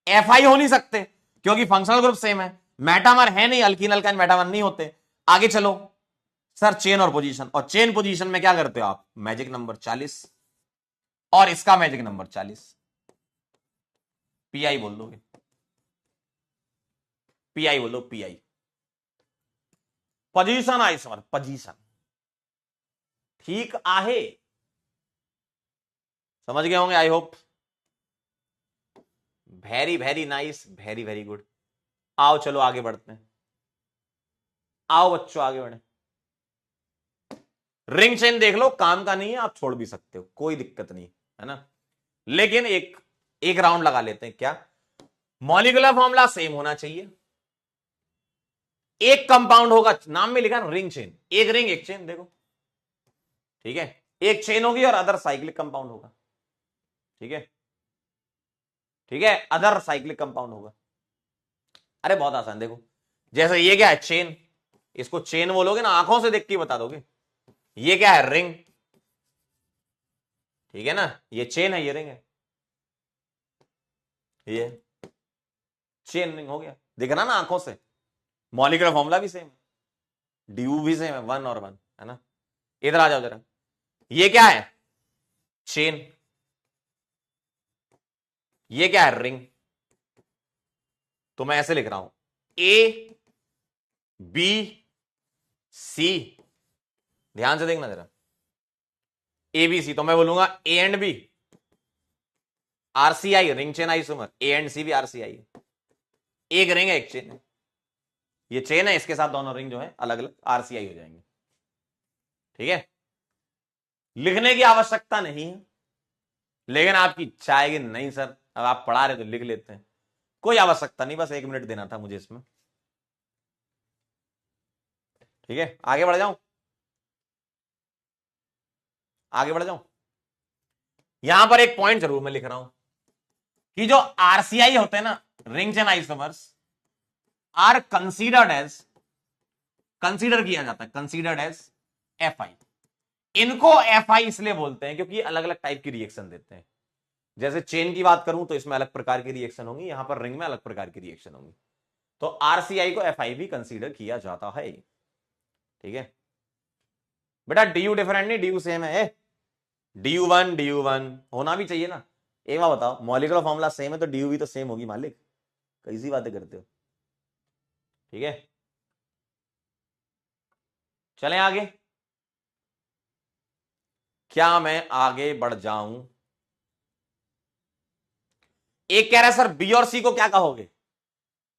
FI हो नहीं सकते क्योंकि फंक्शनल ग्रुप सेम है। मेटामर है नहीं, अल्कीन अल्काइन मेटामर नहीं होते। आगे चलो सर, चेन और पोजीशन, और चेन पोजीशन में क्या करते हो आप, मैजिक नंबर 40 और इसका मैजिक नंबर 40, PI बोल दोगे, PI बोल दो, PI। पोजीशन आइसोमर, पोजीशन ठीक आहे, समझ गए होंगे I hope. Very very nice, very very good. आओ चलो आगे बढ़ते हैं, आओ बच्चों आगे बढ़े। रिंग चेन देख लो, काम का नहीं है, आप छोड़ भी सकते हो, कोई दिक्कत नहीं है ना। लेकिन एक एक राउंड लगा लेते हैं, क्या मॉलिक्यूलर फॉर्मूला सेम होना चाहिए, एक कंपाउंड होगा, नाम में लिखा रिंग चेन, एक रिंग एक चेन, देखो ठीक है। एक चेन होगी और अदर साइक्लिक कंपाउंड होगा, ठीक है, ठीक है, अदर साइक्लिक कंपाउंड होगा। अरे बहुत आसान, देखो जैसे ये क्या है, चेन, इसको चेन बोलोगे ना, आंखों से देख के बता दोगे। ये क्या है, रिंग, ठीक है ना, ये चेन है, ये रिंग है, ये चेन रिंग हो गया, दिख रहा ना आंखों से। मॉलिक्यूलर फॉर्मूला भी सेम है, ड्यू भी सेम है, 1 और 1 है ना। इधर आ जाओ जरा, ये क्या है, चेन, ये क्या है, रिंग। तो मैं ऐसे लिख रहा हूं, ABC, ध्यान से देखना जरा, ABC, तो मैं बोलूंगा A&B RCI, ring chain isomer, A&C भी RCI है, एक रिंग है एक चेन है। ये चेन है, इसके साथ दोनों रिंग जो है अलग अलग RCI हो जाएंगे, ठीक है। लिखने की आवश्यकता नहीं है, लेकिन आपकी इच्छा आएगी नहीं सर, अब आप पढ़ा रहे तो लिख लेते हैं, कोई आवश्यकता नहीं, बस 1 मिनट देना था मुझे इसमें, ठीक है। आगे बढ़ जाऊं, आगे बढ़ जाऊं। यहां पर एक पॉइंट जरूर मैं लिख रहा हूं, कि जो RCI होते हैं ना, ring chain isomers, are consider किया जाता है, कंसीडर्ड एज एफ आई। इनको एफ आई इसलिए बोलते हैं क्योंकि अलग अलग टाइप की रिएक्शन देते हैं। जैसे चेन की बात करूं तो इसमें अलग प्रकार की रिएक्शन होंगी, यहां पर रिंग में अलग प्रकार की रिएक्शन होंगी। तो आरसीआई को एफ आई भी कंसीडर किया जाता है। ठीक है बेटा, डी यू डिफरेंट नहीं, डी यू सेम है। डी यू वन होना भी चाहिए ना। एक बात बताओ, मॉलिक्यूलर फॉर्मूला सेम है तो डी यू भी तो सेम होगी मालिक, कैसी बातें करते हो। ठीक है चलें आगे, क्या मैं आगे बढ़ जाऊं। एक कह रहा है सर बी और सी को क्या कहोगे,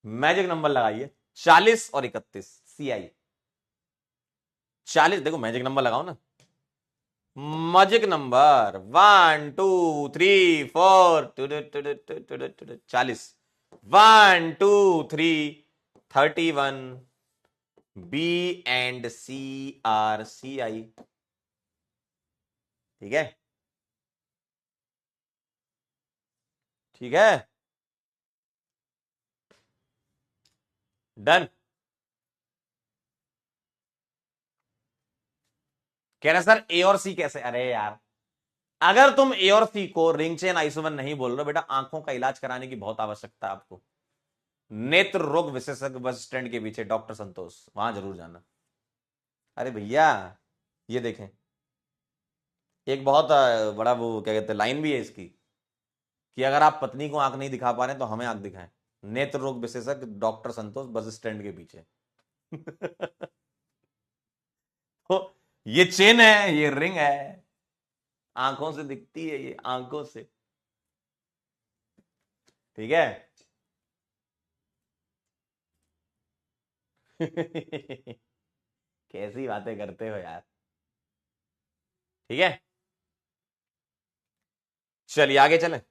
मैजिक नंबर लगाइए 40 और 31 सी आई 40। देखो मैजिक नंबर लगाओ ना, magic number 1 2 3 4 40 1 2 3 31 B and C are C I. ठीक है ठीक है डन। कह रहे सर ए और सी कैसे, अरे यार अगर तुम ए और सी को रिंग चेन आइसोमर नहीं बोल रहे बेटा, आंखों का इलाज कराने की बहुत आवश्यकता है आपको। नेत्र रोग विशेषज्ञ बस स्टैंड के पीछे डॉक्टर संतोष, वहां जरूर जाना। अरे भैया ये देखें, एक बहुत बड़ा वो क्या कहते हैं लाइन भी है इसकी, कि अगर आप पत्नी को आंख नहीं दिखा पा रहे तो हमें आंख दिखाएं, नेत्र रोग विशेषज्ञ डॉक्टर संतोष बस स्टैंड के पीछे। तो ये चेन है, ये रिंग है, आंखों से दिखती है ये, आंखों से। ठीक है कैसी बातें करते हो यार। ठीक है चलिए आगे चलें,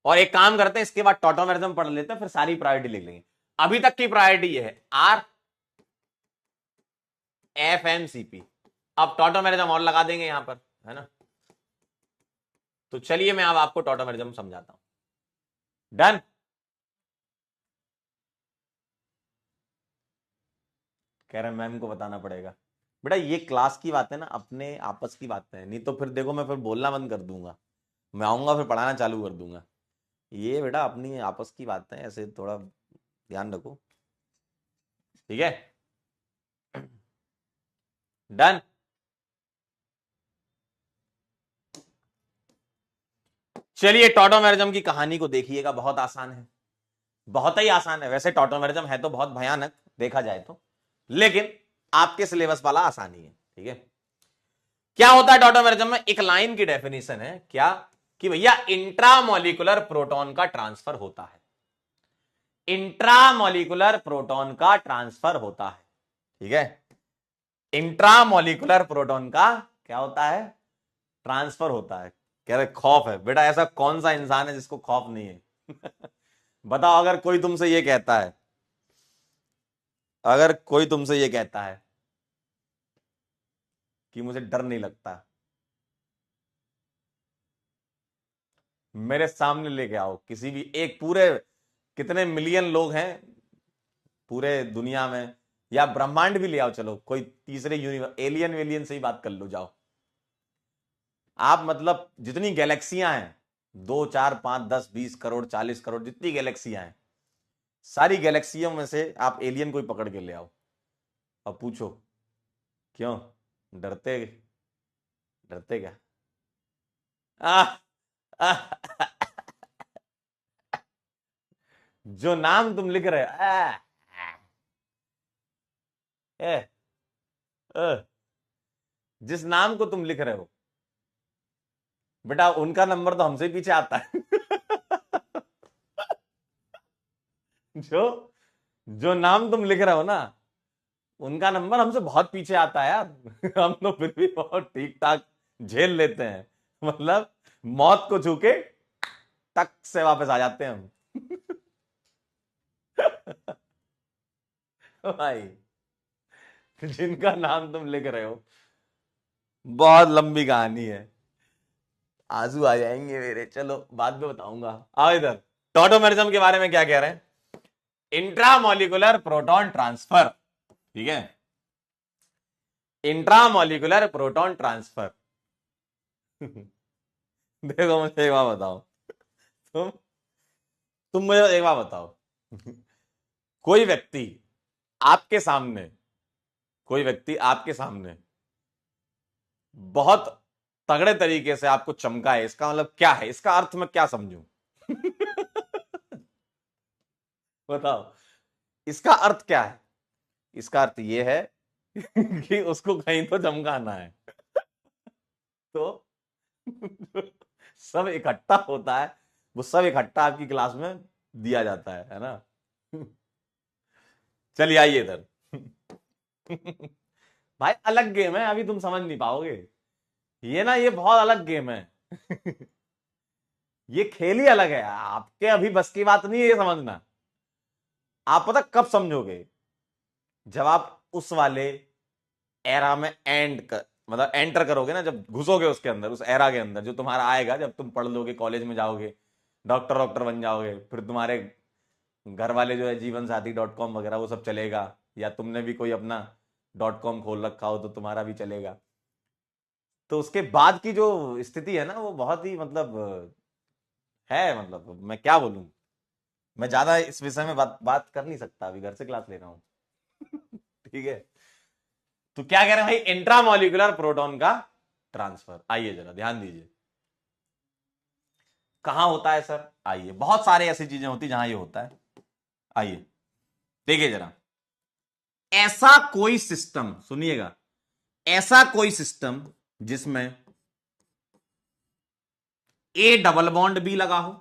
और एक काम करते हैं इसके बाद टॉटोमेरिज्म पढ़ लेते हैं, फिर सारी प्रायोरिटी लिख लेंगे। अभी तक की प्रायोरिटी ये है R F M C P, अब टॉटोमेरिज्म और लगा देंगे यहां पर, है ना। तो चलिए मैं अब आपको टॉटोमेरिज्म समझाता हूं। डन। कह रहे मैम को बताना पड़ेगा बेटा, ये क्लास की बात है ना, अपने आपस की बातें हैं, नहीं तो फिर देखो मैं फिर बोलना बंद कर दूंगा, मैं आऊंगा फिर पढ़ाना चालू कर दूंगा। ये बेटा अपनी आपस की बातें, ऐसे थोड़ा ध्यान रखो। ठीक है डन। चलिए टॉटोमेरिज्म की कहानी को देखिएगा, बहुत आसान है, बहुत ही आसान है। वैसे टॉटोमेरिज्म है तो बहुत भयानक देखा जाए तो, लेकिन आपके सिलेबस वाला आसानी है। ठीक है क्या होता है टॉटोमेरिज्म में, एक लाइन की डेफिनेशन है क्या, कि भैया इंट्रामोलिकुलर प्रोटॉन का ट्रांसफर होता है, इंट्रामोलिकुलर प्रोटॉन का ट्रांसफर होता है। ठीक है इंट्रामोलिकुलर प्रोटॉन का क्या होता है, ट्रांसफर होता है। कह रहे खौफ है बेटा, ऐसा कौन सा इंसान है जिसको खौफ नहीं है बताओ, अगर कोई तुमसे ये कहता है, अगर कोई तुमसे ये कहता है कि मुझे डर नहीं लगता, मेरे सामने लेके आओ किसी भी एक, पूरे कितने मिलियन लोग हैं पूरे दुनिया में, या ब्रह्मांड भी ले आओ, चलो कोई तीसरे यूनिवर्स एलियन वेलियन से ही बात कर लो जाओ आप, मतलब जितनी गैलेक्सियां हैं, 2 4 5 10 20 करोड़ 40 करोड़ जितनी गैलेक्सियां हैं, सारी गैलेक्सियों में से आप एलियन कोई पकड़ के ले आओ और पूछो क्यों डरते, डरते क्या। आह, आह, जो नाम तुम लिख रहे हो ए, ए, जिस नाम को तुम लिख रहे हो बेटा, उनका नंबर तो हमसे पीछे आता है जो जो नाम तुम लिख रहे हो ना, उनका नंबर हमसे बहुत पीछे आता है यार हम तो फिर भी बहुत ठीक ठाक झेल लेते हैं, मतलब मौत को छू के टक से वापस आ जाते हैं हम भाई जिनका नाम तुम लिख रहे हो, बहुत लंबी कहानी है, आंसू आ जाएंगे मेरे, चलो बाद में बताऊंगा। आओ इधर, टॉटोमेरिज्म के बारे में क्या कह रहे हैं, इंट्रामोलिकुलर प्रोटॉन ट्रांसफर, ठीक है, इंट्रामोलिकुलर प्रोटॉन ट्रांसफर। देखो मुझे एक बात बताओ, तुम तुम मुझे एक बात बताओ। कोई व्यक्ति आपके सामने, कोई व्यक्ति आपके सामने बहुत तगड़े तरीके से आपको चमका है, इसका मतलब क्या है, इसका अर्थ मैं क्या समझूं? बताओ, इसका अर्थ क्या है? इसका अर्थ यह है कि उसको कहीं तो चमकाना है। तो सब इकट्ठा होता है, वो सब इकट्ठा आपकी क्लास में दिया जाता है ना? चलिए आइए इधर। भाई अलग गेम है, अभी तुम समझ नहीं पाओगे। ये ना, ये बहुत अलग गेम है। ये खेल ही अलग है, आपके अभी बस की बात नहीं है ये समझना। आप पता कब समझोगे? जब आप उस वाले एरा में मतलब एंटर करोगे ना, जब घुसोगे उसके अंदर, उस एरा के अंदर जो तुम्हारा आएगा, जब तुम पढ़ लोगे, कॉलेज में जाओगे, डॉक्टर डॉक्टर बन जाओगे, फिर तुम्हारे घर वाले जो है जीवन साथी .com वगैरह वो सब चलेगा, या तुमने भी कोई अपना .com खोल रखा हो तो तुम्हारा भी चलेगा। तो उसके बाद की जो स्थिति है ना, वो बहुत ही मतलब है, मतलब मैं क्या बोलूं। मैं ज्यादा इस विषय में बात कर नहीं सकता, अभी घर से क्लास ले रहा हूं। ठीक है, तो क्या कह रहे हैं भाई? इंट्रामोलिकुलर प्रोटॉन का ट्रांसफर। आइए जरा ध्यान दीजिए, कहां होता है सर? आइए, बहुत सारे ऐसी चीजें होती जहां ये होता है। आइए देखिए जरा, ऐसा कोई सिस्टम, सुनिएगा, ऐसा कोई सिस्टम जिसमें ए डबल बॉन्ड बी लगा हो,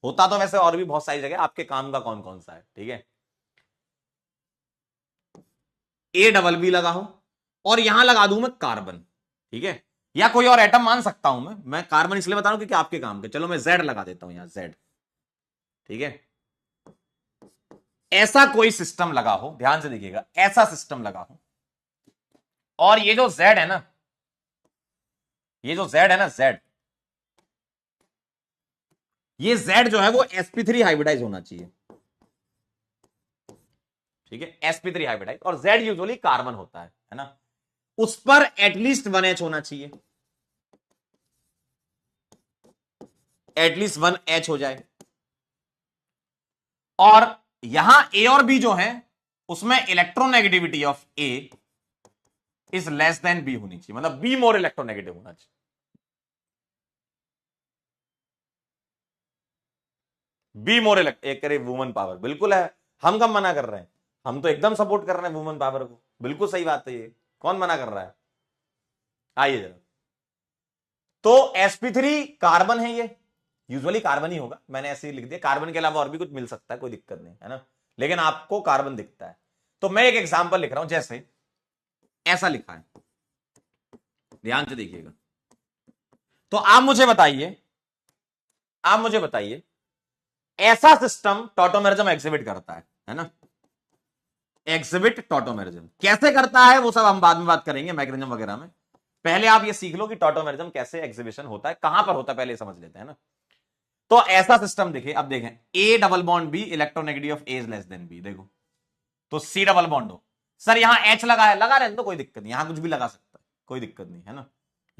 होता तो वैसे और भी बहुत सारी जगह, आपके काम का कौन कौन सा है, ठीक है। ए डबल बी लगा हो, और यहां लगा दूं मैं कार्बन, ठीक है, या कोई और एटम मान सकता हूं मैं कार्बन इसलिए बता रहा हूं क्योंकि आपके काम के, चलो मैं जेड लगा देता हूं यहां, जेड, ठीक है। ऐसा कोई सिस्टम लगा हो, ध्यान से देखिएगा, ऐसा सिस्टम लगा हो, और ये जो जेड है ना, ये जो जेड है ना, जेड, ये जेड जो है वो sp3 हाइब्रिडाइज होना चाहिए, ठीक है, sp3 हाइब्रिडाइज, और जेड यूजुअली कार्बन होता है ना, उस पर एटलीस्ट 1H होना चाहिए, एटलीस्ट 1H हो जाए, और यहां ए और बी जो है उसमें electronegativity of A is less than B होनी चाहिए, मतलब बी मोर इलेक्ट्रोनेगेटिव होना चाहिए। बी मोर एक करे वुमन पावर, बिल्कुल है, हम कब मना कर रहे हैं? हम तो एकदम सपोर्ट कर रहे हैं वुमन पावर को, बिल्कुल सही बात है, ये कौन मना कर रहा है? आइए जरा, तो sp3 कार्बन है, ये यूजुअली कार्बन ही होगा, मैंने ऐसे ही लिख दिया, कार्बन के अलावा और भी कुछ मिल सकता है, कोई दिक्कत नहीं है ना, लेकिन आपको कार्बन दिखता है। तो मैं एक एग्जांपल लिख रहा हूं, जैसे ऐसा लिखा है, ध्यान से देखिएगा। तो आप मुझे बताइए, आप मुझे बताइए, ऐसा सिस्टम टॉटोमेरिज्म एग्जिबिट करता है ना, एग्जिबिट टॉटोमेरिज्म कैसे करता है वो सब हम बाद में बात करेंगे मैकेनिज्म वगैरह में, पहले आप ये सीख लो कि टॉटोमेरिज्म कैसे एग्जिबिशन होता है, कहां पर होता है, पहले समझ लेते हैं ना। तो ऐसा सिस्टम देखिए, अब देखें, A double bond B, electronegative of A is less than B, देखो, तो सी डबल बॉन्ड हो, सर यहां एच लगा है, लगा रहे तो कोई दिक्कत नहीं, यहां कुछ भी लगा सकता है, कोई दिक्कत नहीं है ना,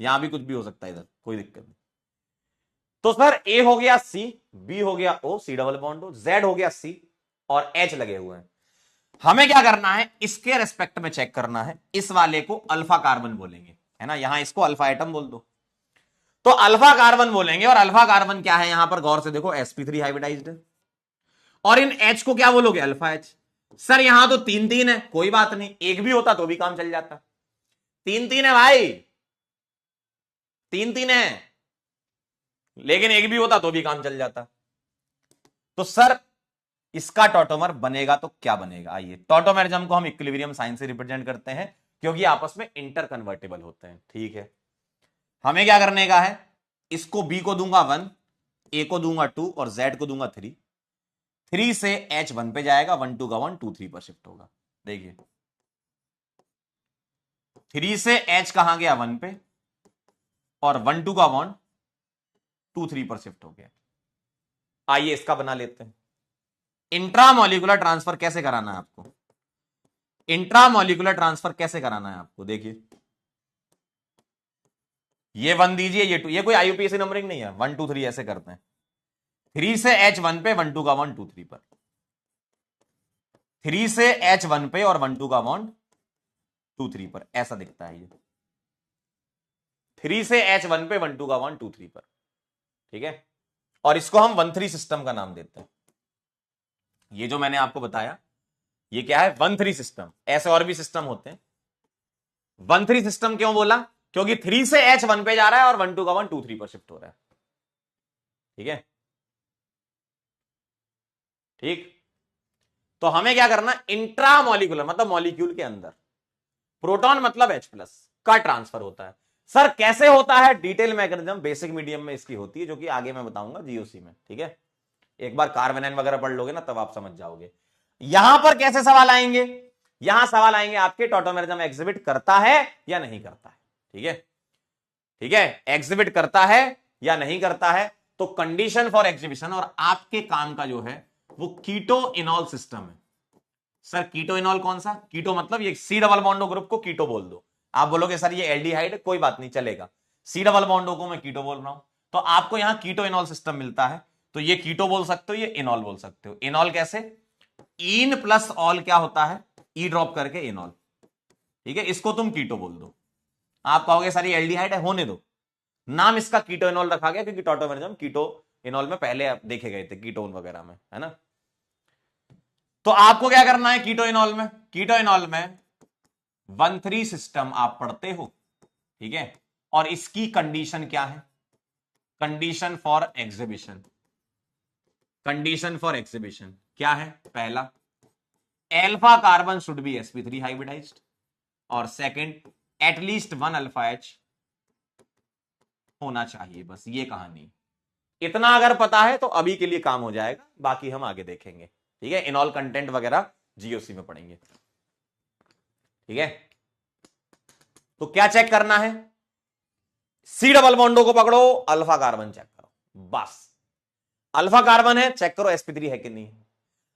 यहां भी कुछ भी हो सकता है, इधर कोई दिक्कत नहीं। तो सर ए हो गया सी, बी हो गया ओ, सी डबल बॉन्ड हो, जेड हो गया सी, और एच लगे हुए हैं। हमें क्या करना है, इसके रेस्पेक्ट में चेक करना है, इस वाले को अल्फा कार्बन बोलेंगे, है ना, यहां इसको अल्फा एटम बोल दो, तो अल्फा कार्बन बोलेंगे, और अल्फा कार्बन क्या है यहां पर गौर से देखो, sp3 हाइब्रिडाइज्ड है, और इन H को क्या बोलोगे, अल्फा H। सर यहां तो 3 3 है, कोई बात नहीं, एक भी होता तो भी काम चल जाता, 3 3 है भाई, 3 3 है, लेकिन एक भी होता तो भी काम चल जाता। तो सर इसका टॉटोमर बनेगा तो क्या बनेगा? आइए, टॉटोमेरिज्म को हम इक्विलिब्रियम साइन से रिप्रेजेंट करते हैं, क्योंकि आपस में इंटर कन्वर्टेबल होते हैं, ठीक है। हमें क्या करने का है, इसको बी को दूंगा 1, ए को दूंगा 2, और जेड को दूंगा 3, 3 से H 1 पे जाएगा, 1 2 का 1 2 3 पर शिफ्ट होगा, देखिए 3 से H कहां गया 1 पे, और 1 2 का 1 2 3 पर शिफ्ट हो गया। आइए इसका बना लेते हैं, इंट्रामोलिकुलर ट्रांसफर कैसे कराना है आपको, इंट्रामोलिकुलर ट्रांसफर कैसे कराना है आपको, देखिए ये 1 दीजिए, ये 2, ये कोई आईयूपीएसी नंबरिंग नहीं है, 1 2 3 ऐसे करते हैं। 3 से H1 पे 1 2 का बॉन्ड 2 3 पर, 3 से H1 पे और 1 2 का बॉन्ड 2 3 पर, ऐसा दिखता है ये। 3 से H1 पे 1 2 का बॉन्ड 2 3 पर, ठीक है। और इसको हम 1 3 सिस्टम का नाम देते हैं। ये जो मैंने आपको बताया ये क्या है, 1 3 सिस्टम। ऐसे और भी सिस्टम होते हैं। 1 3 सिस्टम क्यों बोला, क्योंकि 3 से H1 पे जा रहा है और 1 2 का बॉन्ड 2 3 पर शिफ्ट हो रहा है, ठीक है। ठीक, तो हमें क्या करना, इंट्रामोलिकुलर मतलब मॉलिक्यूल के अंदर प्रोटॉन मतलब H+ का ट्रांसफर होता है। सर कैसे होता है, डिटेल मैकेनिज्म बेसिक मीडियम में इसकी होती है, जो कि आगे मैं बताऊंगा जीओसी में, ठीक है। एक बार कार्बोनाइन वगैरह पढ़ लोगे ना तब आप समझ जाओगे। यहां पर कैसे सवाल आएंगे, यहां सवाल आएंगे आपके टॉटोमेरिज्म एग्जिबिट करता है या नहीं करता है, ठीक है। ठीक है, एग्जिबिट करता है या नहीं करता है, तो कंडीशन फॉर एग्जिबिशन और आपके काम का जो है वो कीटो इनॉल सिस्टम है। सर कीटो इनॉल कौन सा, कीटो मतलब ये सी डबल बॉन्डो ग्रुप को कीटो बोल दो। आप बोलोगे सर ये एल्डिहाइड है, कोई बात नहीं चलेगा, सी डबल बॉन्डो को मैं कीटो बोल रहा हूं। तो आपको यहां कीटो इनॉल सिस्टम मिलता है, तो ये कीटो बोल सकते हो, ये इनॉल बोल सकते हो। इनॉल कैसे, इन प्लस ऑल क्या होता है, ई ड्रॉप करके इनॉल, ठीक है, इसको तुम कीटो बोल दो। आप कहोगे सर ये एल्डिहाइड है, होने दो, नाम इसका कीटो इनॉल रखा गया क्योंकि टॉटोमेरिज्म कीटो इनॉल में पहले आप देखे गए थे कीटोन वगैरह में, है ना। तो आपको क्या करना है, कीटो इनॉल में, कीटो इनॉल में 1 3 सिस्टम आप पढ़ते हो, ठीक है। और इसकी कंडीशन क्या है, condition for exhibition, condition for exhibition क्या है, पहला alpha carbon should be sp3 hybridized, और सेकंड एटलीस्ट 1 अल्फा एच होना चाहिए, बस ये कहानी। इतना अगर पता है तो अभी के लिए काम हो जाएगा, बाकी हम आगे देखेंगे, ठीक है। इनऑल कंटेंट वगैरह जीओसी में पढ़ेंगे, ठीक है। तो क्या चेक करना है, सी डबल बॉन्डो को पकड़ो, अल्फा कार्बन चेक करो, बस अल्फा कार्बन है चेक करो sp3 है कि नहीं,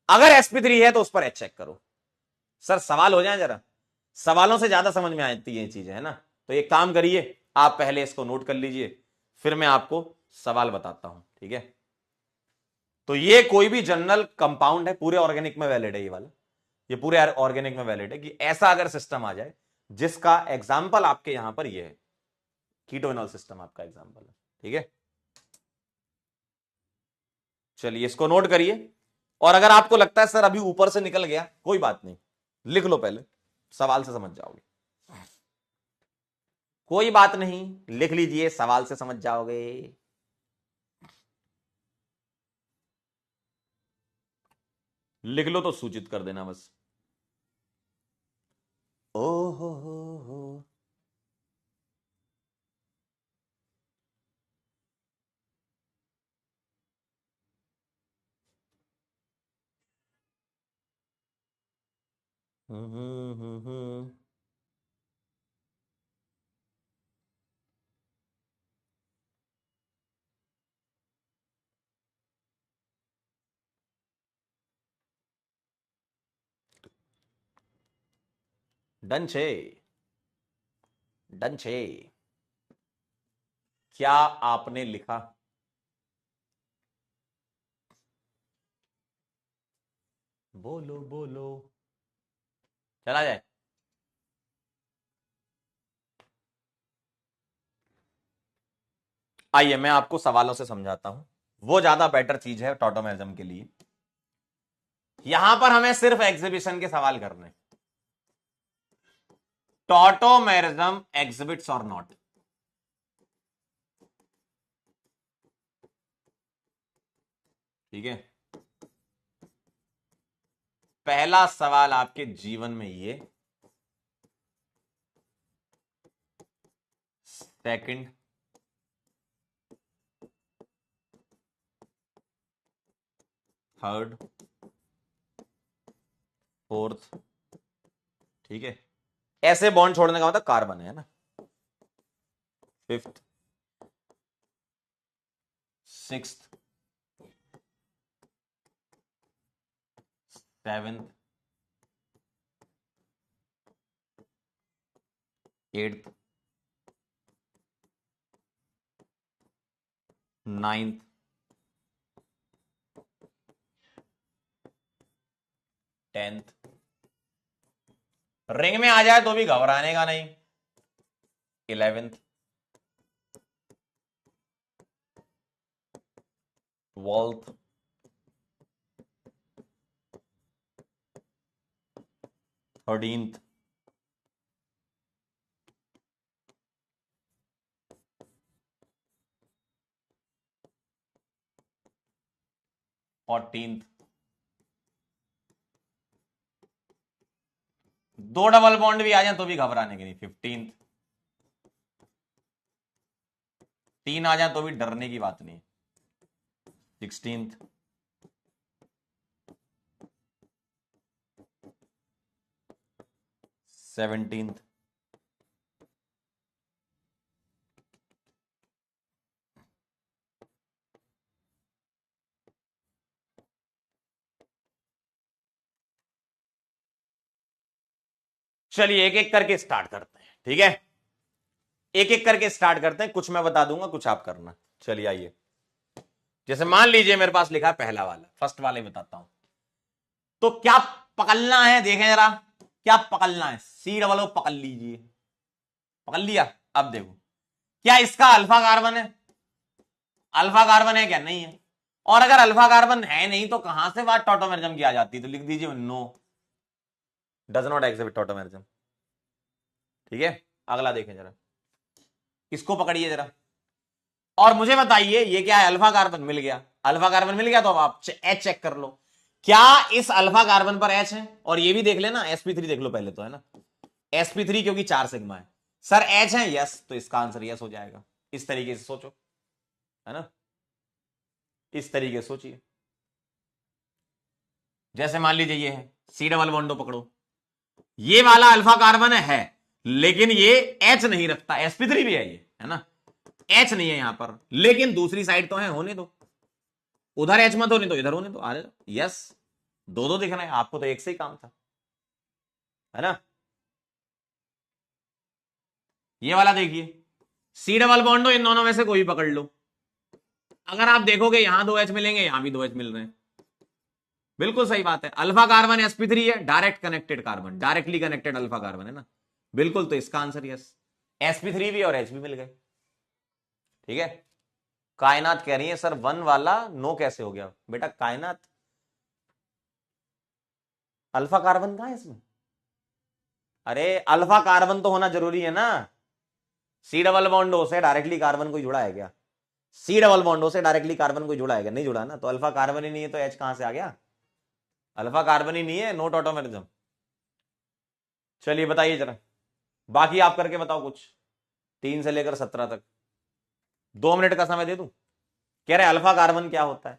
अगर sp3 है तो उस पर एच चेक करो। सर सवाल हो जाए जरा, सवालों से ज्यादा समझ में आती है चीजें, है ना। तो एक काम करिए, आप पहले इसको नोट कर लीजिए, फिर मैं आपको सवाल बताता हूं, ठीक है। तो ये कोई भी जनरल कंपाउंड है, पूरे ऑर्गेनिक में वैलिड है ये वाला, ये पूरे ऑर्गेनिक में वैलिड है कि ऐसा अगर सिस्टम आ जाए जिसका एग्जाम्पल आपके यहां पर ये है, कीटोइनॉल सिस्टम आपका एग्जाम्पल है, ठीक है। चलिए इसको नोट करिए, और अगर आपको लगता है सर अभी ऊपर से निकल गया, कोई बात नहीं, लिख लो पहले, सवाल से समझ जाओगे। कोई बात नहीं, लिख लीजिए, सवाल से समझ जाओगे। लिख लो तो सूचित कर देना बस। ओ हो डन छे, डन छे। क्या आपने लिखा, बोलो बोलो, चला जाए। आइए मैं आपको सवालों से समझाता हूं, वो ज्यादा बेटर चीज है टॉटोमेरिज्म के लिए। यहां पर हमें सिर्फ एग्जीबिशन के सवाल करने, टॉटोमेरिज्म एग्जिबिट्स और नॉट, ठीक है। पहला सवाल आपके जीवन में ये, सेकंड थर्ड फोर्थ, ठीक है। ऐसे बॉन्ड छोड़ने का मतलब कार्बन है ना, fifth sixth 7th, 8th, 9th, 10th। Ring में आ जाए तो भी घबराने का नहीं। 11th, 12th, 13th, 14th। दो डबल बॉन्ड भी आ जाए तो भी घबराने की नहीं। 15th, 3 आ जाए तो भी डरने की बात नहीं। 16th, 17th, 'चलिए एक एक करके स्टार्ट करते हैं, ठीक है। एक एक करके स्टार्ट करते हैं, कुछ मैं बता दूंगा, कुछ आप करना। चलिए आइए, जैसे मान लीजिए मेरे पास लिखा है पहला वाला, फर्स्ट वाले बताता हूं। तो क्या पकड़ना है, देखें जरा क्या पकड़ना है। सी डबल ओ पकड़ लीजिए, पकड़ लिया। अब देखो, क्या इसका अल्फा कार्बन है? अल्फा कार्बन है क्या? नहीं है। और अगर अल्फा कार्बन है नहीं तो कहां से बात टॉटोमेरिज्म की आ जाती है? तो लिख दीजिए no, does not exhibit tautomerism. ठीक है, अगला देखें जरा, इसको पकड़िए जरा और मुझे बताइए ये क्या है। अल्फा कार्बन मिल गया, अल्फा कार्बन मिल गया तो अब आप एच चेक कर लो, क्या इस अल्फा कार्बन पर एच है? और ये भी देख लेना, sp3 देख लो पहले तो, है ना। sp3 क्योंकि 4 सिग्मा है। सर एच है, यस, तो इसका आंसर यस हो जाएगा। इस तरीके से सोचो, है ना, इस तरीके से सोचिए। जैसे मान लीजिए ये है सी डबल बॉन्डो पकड़ो, ये वाला अल्फा कार्बन है लेकिन ये एच नहीं रखता, sp3 भी है ये, है ना, एच नहीं है यहां पर, लेकिन दूसरी साइड तो है, होने दो। उधर एच मत होने दो, इधर होने दो, आ जाओ। यस, दो दो दिख रहे हैं आपको, तो एक से ही काम था, है ना। ये वाला देखिए, सी डबल बॉन्डो, इन दोनों में से कोई पकड़ लो। अगर आप देखोगे यहां दो एच मिलेंगे, यहां भी दो एच मिल रहे हैं, बिल्कुल सही बात है। अल्फा कार्बन sp3 है, direct connected carbon, directly connected alpha carbon, है ना, बिल्कुल। तो इसका आंसर यस, sp3 भी और एच भी मिल गए। ठीक है, कायनात कह रही है सर वन वाला नो कैसे हो गया? बेटा कायनात, अल्फा कार्बन कहां है इसमें? अरे अल्फा कार्बन तो होना जरूरी है ना। सी डबल बॉन्डो से डायरेक्टली कार्बन कोई जुड़ा है क्या? सी डबल बॉन्डो से डायरेक्टली कार्बन कोई जुड़ा है क्या? नहीं जुड़ा ना, तो अल्फा कार्बन ही नहीं है तो एच कहां से आ गया? अल्फा कार्बन ही नहीं है, नोट ऑटोमेरिज्म। चलिए बताइए जरा, बाकी आप करके बताओ कुछ, 3 से लेकर 17 तक। 2 मिनट का समय दे दूं? कह रहे अल्फा कार्बन क्या होता है?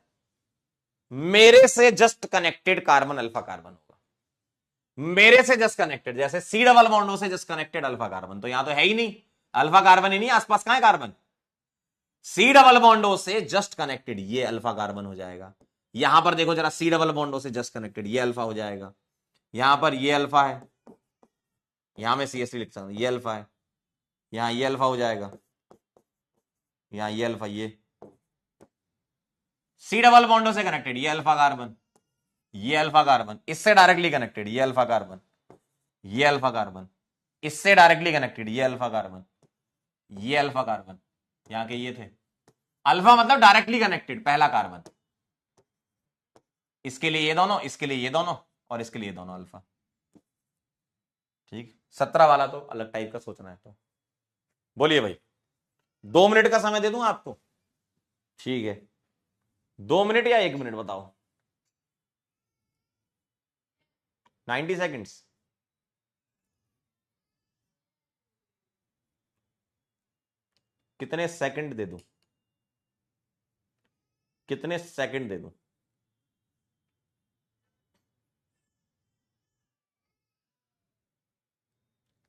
मेरे से just connected carbon alpha carbon होगा, मेरे से जस्ट कनेक्टेड। जैसे सी डबल बॉन्डो से जस्ट कनेक्टेड अल्फा कार्बन, तो यहां तो है ही नहीं, अल्फा कार्बन ही नहीं, आसपास कहां है कार्बन? सी डबल बॉन्डो से जस्ट कनेक्टेड, ये अल्फा कार्बन हो जाएगा। यहां पर देखो जरा, सी डबल बॉन्डो से जस्ट कनेक्टेड, ये अल्फा हो जाएगा। यहां पर ये अल्फा है, यहां मैं CH3 लिख सकता हूं, ये अल्फा है, यहां ये अल्फा हो जाएगा, यहां ये अल्फा, ये सी डबल बॉन्डो से कनेक्टेड, ये अल्फा कार्बन, ये अल्फा कार्बन, इससे डायरेक्टली कनेक्टेड, ये अल्फा कार्बन, ये अल्फा कार्बन, इससे डायरेक्टली कनेक्टेड, ये अल्फा कार्बन, ये अल्फा कार्बन, यहां के ये थे। अल्फा मतलब डायरेक्टली कनेक्टेड पहला कार्बन, इसके लिए ये दोनों, इसके लिए ये दोनों, और इसके लिए दोनों अल्फा। ठीक, 17 वाला तो अलग टाइप का सोचना है। तो बोलिए भाई, 2 मिनट का समय दे दूं आपको? ठीक है, 2 मिनट या 1 मिनट बताओ? 90 सेकेंड्स। कितने सेकंड दे दूं? कितने सेकंड दे दूं?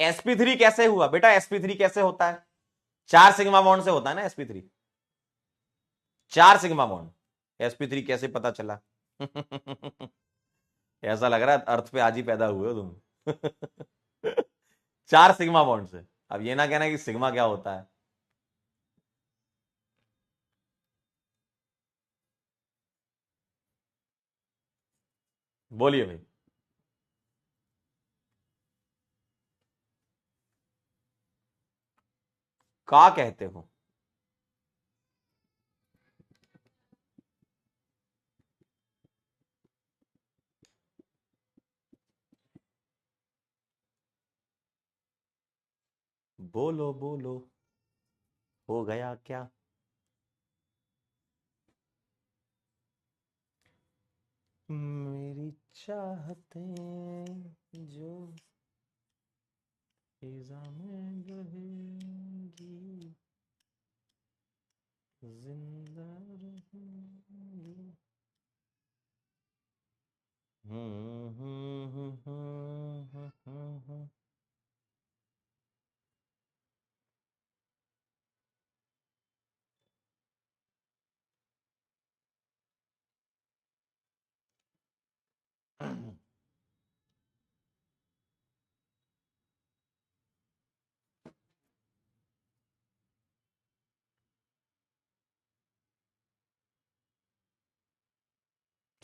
sp3 कैसे हुआ बेटा? sp3 कैसे होता है? 4 सिग्मा बॉन्ड से होता है ना sp3, 4 सिग्मा बॉन्ड। sp3 कैसे पता चला? ऐसा लग रहा है अर्थ पे आज ही पैदा हुए हो तुम। 4 सिग्मा बॉन्ड से। अब ये ना कहना कि सिग्मा क्या होता है। बोलिए भाई। का कहते हो? बोलो बोलो, हो गया क्या? मेरी चाहतें जो फिजा में बहेंगी, जिंदा रहेंगी।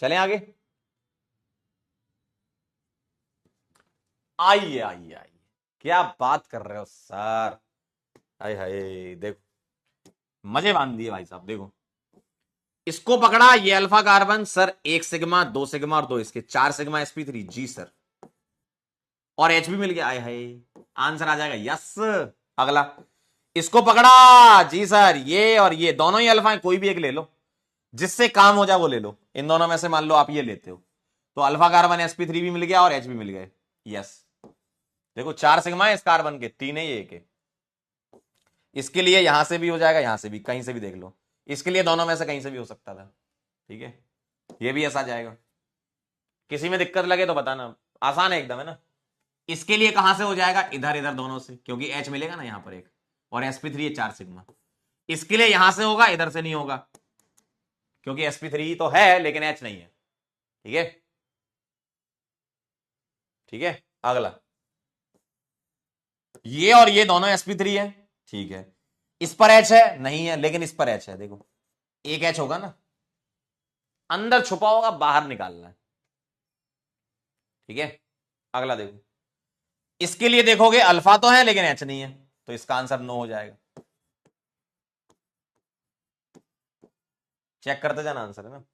चलें आगे। आइए आइए आइए। क्या बात कर रहे हो सर? हाय हाय, देखो मजे बांध दिए भाई साहब। देखो इसको पकड़ा, ये alpha carbon sir, 1 sigma 2 sigma और 2 इसके 4 सिग्मा sp3। जी सर। और एच भी मिल गया। आय हाय, आंसर आ जाएगा यस। अगला इसको पकड़ा जी सर, ये और ये दोनों ही अल्फा है, कोई भी एक ले लो जिससे काम हो जाए वो ले लो। इन दोनों में से मान लो आप ये लेते हो तो अल्फा कार्बन sp3 भी मिल गया और एच भी मिल गए। यस। देखो 4 सिग्मा है इस कार्बन के, 3 है ये एक है। इसके लिए यहां से भी हो जाएगा, यहां से भी, कहीं से भी देख लो। इसके लिए दोनों में से कहीं से भी हो सकता था। ठीक है, ये भी ऐसा जाएगा। किसी में दिक्कत लगे तो बताना, आसान है एकदम, है ना। इसके लिए कहां से हो जाएगा? इधर इधर दोनों से, क्योंकि एच मिलेगा ना यहां पर एक, और sp3 है 4 सिग्मा। इसके लिए यहां से होगा, इधर से नहीं होगा, क्योंकि sp3 तो है लेकिन एच नहीं है। ठीक है, ठीक है। अगला ये और ये दोनों sp3 है। ठीक है, इस पर एच है नहीं है, लेकिन इस पर एच है। देखो एक एच होगा ना, अंदर छुपा होगा, बाहर निकालना है। ठीक है, अगला देखो। इसके लिए देखोगे अल्फा तो है लेकिन एच नहीं है, तो इसका आंसर नो हो जाएगा। चेक करते जाना, आंसर है ना।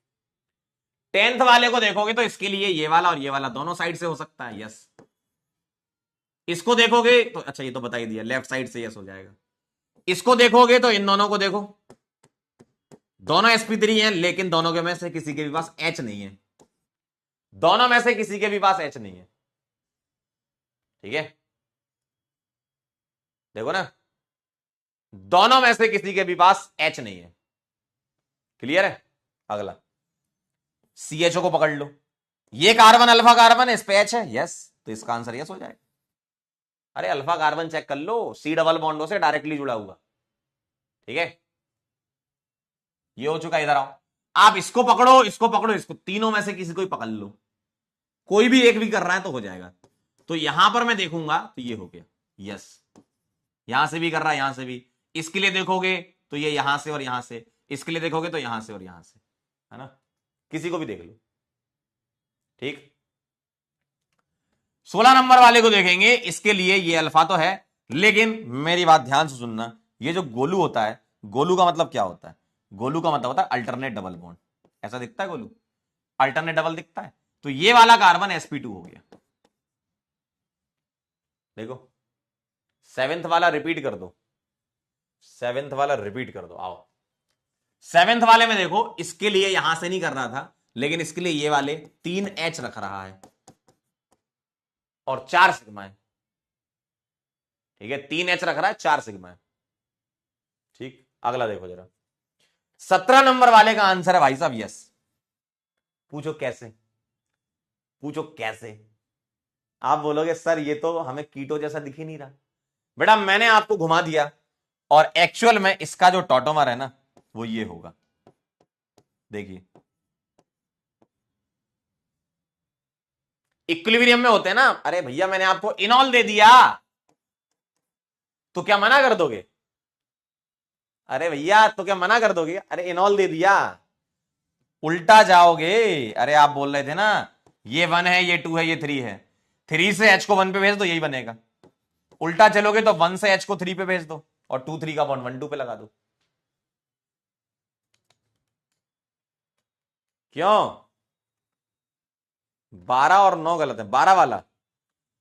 10th वाले को देखोगे तो इसके लिए ये वाला और ये वाला दोनों साइड से हो सकता है। यस। इसको देखोगे तो अच्छा, ये तो बता ही दिया, लेफ्ट साइड से यस हो जाएगा। इसको देखोगे तो इन दोनों को देखो, दोनों sp3 हैं लेकिन दोनों के में से किसी के भी पास एच नहीं है। दोनों में से किसी के भी पास एच नहीं है। ठीक है, देखो ना, दोनों में से किसी के भी पास एच नहीं है। क्लियर है। अगला CHO को पकड़ लो, ये कार्बन अल्फा कार्बन है, इस पे एच है। यस, तो इसका आंसर यस हो जाएगा। अरे अल्फा कार्बन चेक कर लो, सी डबल बॉन्डों से डायरेक्टली जुड़ा हुआ। ठीक है, ये हो चुका। इधर आओ, आप इसको पकड़ो, इसको पकड़ो, इसको, तीनों में से किसी को ही पकड़ लो, कोई भी एक भी कर रहा है तो हो जाएगा। तो यहां पर मैं देखूंगा तो ये हो गया। यस, यहां से भी कर रहा है, यहां से भी। इसके लिए देखोगे तो ये यहां से और यहां से, इसके लिए देखोगे तो यहां से और यहां से, है ना। किसी को भी देख लो। ठीक, 16 नंबर वाले को देखेंगे। इसके लिए ये अल्फा तो है, लेकिन मेरी बात ध्यान से सुनना, ये जो गोलू होता है, गोलू का मतलब क्या होता है? गोलू का मतलब होता है अल्टरनेट डबल बॉन्ड। ऐसा दिखता है गोलू, अल्टरनेट डबल दिखता है। तो ये वाला कार्बन sp2 हो गया। देखो 7th वाला रिपीट कर दो, 7th वाला रिपीट कर दो। आओ 7th वाले में देखो, इसके लिए यहां से नहीं कर रहा था, लेकिन इसके लिए ये वाले 3H रख रहा है और 4 सिग्मा है। ठीक है, 3H रख रहा है, 4 सिग्मा है। ठीक, अगला देखो जरा। 17 नंबर वाले का आंसर है भाई साहब यस। पूछो कैसे, पूछो कैसे। आप बोलोगे सर ये तो हमें कीटो जैसा दिख ही नहीं रहा। बेटा मैंने आपको घुमा दिया, और एक्चुअल में इसका जो टॉटोमर है ना, वो ये होगा। देखिए इक्विलिब्रियम में होते हैं ना, अरे भैया मैंने आपको इनॉल दे दिया तो क्या मना कर दोगे? अरे भैया तो क्या मना कर दोगे? अरे इनॉल दे दिया, उल्टा जाओगे। अरे आप बोल रहे थे ना ये 1 है, ये 2 है, ये 3 है, 3 से H को 1 पे भेज दो, यही बनेगा। उल्टा चलोगे तो 1 से H को 3 पे भेज दो और 2 3 का बॉन्ड 1 2 पे लगा दो। क्यों? 12 और 9 गलत है। 12 वाला,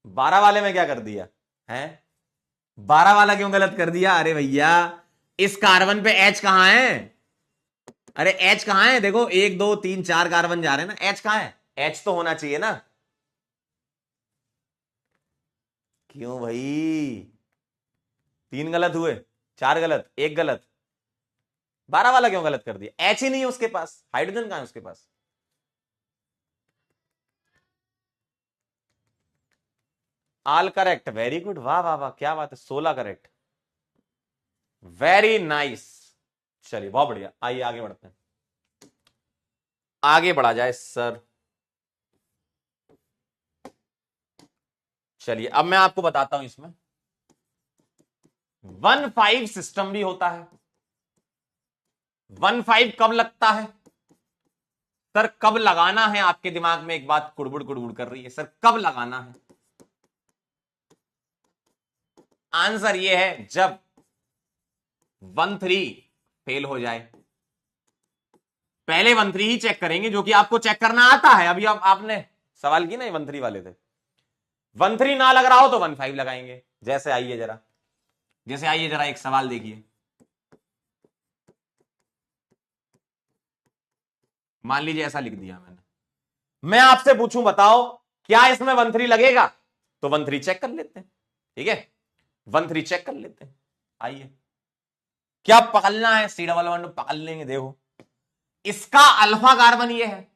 12 वाले में क्या कर दिया है? 12 वाला क्यों गलत कर दिया? अरे भैया इस कार्बन पे H कहां है? अरे H कहां है? देखो 1 2 3 4 कार्बन जा रहे हैं ना, H कहां है? H तो होना चाहिए ना। क्यों भाई? 3 गलत हुए, 4 गलत, 1 गलत। 12 वाला क्यों गलत कर दिया? H ही नहीं है उसके पास, हाइड्रोजन कहां है उसके पास? ऑल करेक्ट, वेरी गुड, वाह वाह वाह, क्या बात है, 16 करेक्ट, वेरी नाइस। चलिए बहुत बढ़िया, आइए आगे बढ़ते हैं, आगे बढ़ा जाए सर। चलिए अब मैं आपको बताता हूं इसमें 1 5 सिस्टम भी होता है। 1 5 कब लगता है सर? कब लगाना है? आपके दिमाग में एक बात कुड़बुड़ कुड़बुड़ कर रही है, सर कब लगाना है? आंसर ये है जब 1 3 फेल हो जाए। पहले 1 3 ही चेक करेंगे जो कि आपको चेक करना आता है। अभी आपने सवाल की ना, 1 3 वाले थे। 1 3 ना लग रहा हो तो 1 5 लगाएंगे। जैसे आइए जरा, जैसे आइए जरा एक सवाल देखिए। मान लीजिए ऐसा लिख दिया मैंने, मैं आपसे पूछूं बताओ क्या इसमें 1 3 लगेगा? तो 1 3 चेक कर लेते हैं, ठीक है, 1 3 चेक कर लेते हैं। आइए, क्या पकड़ना है? सी डबल वन पकड़ लेंगे। देखो इसका अल्फा कार्बन ये है,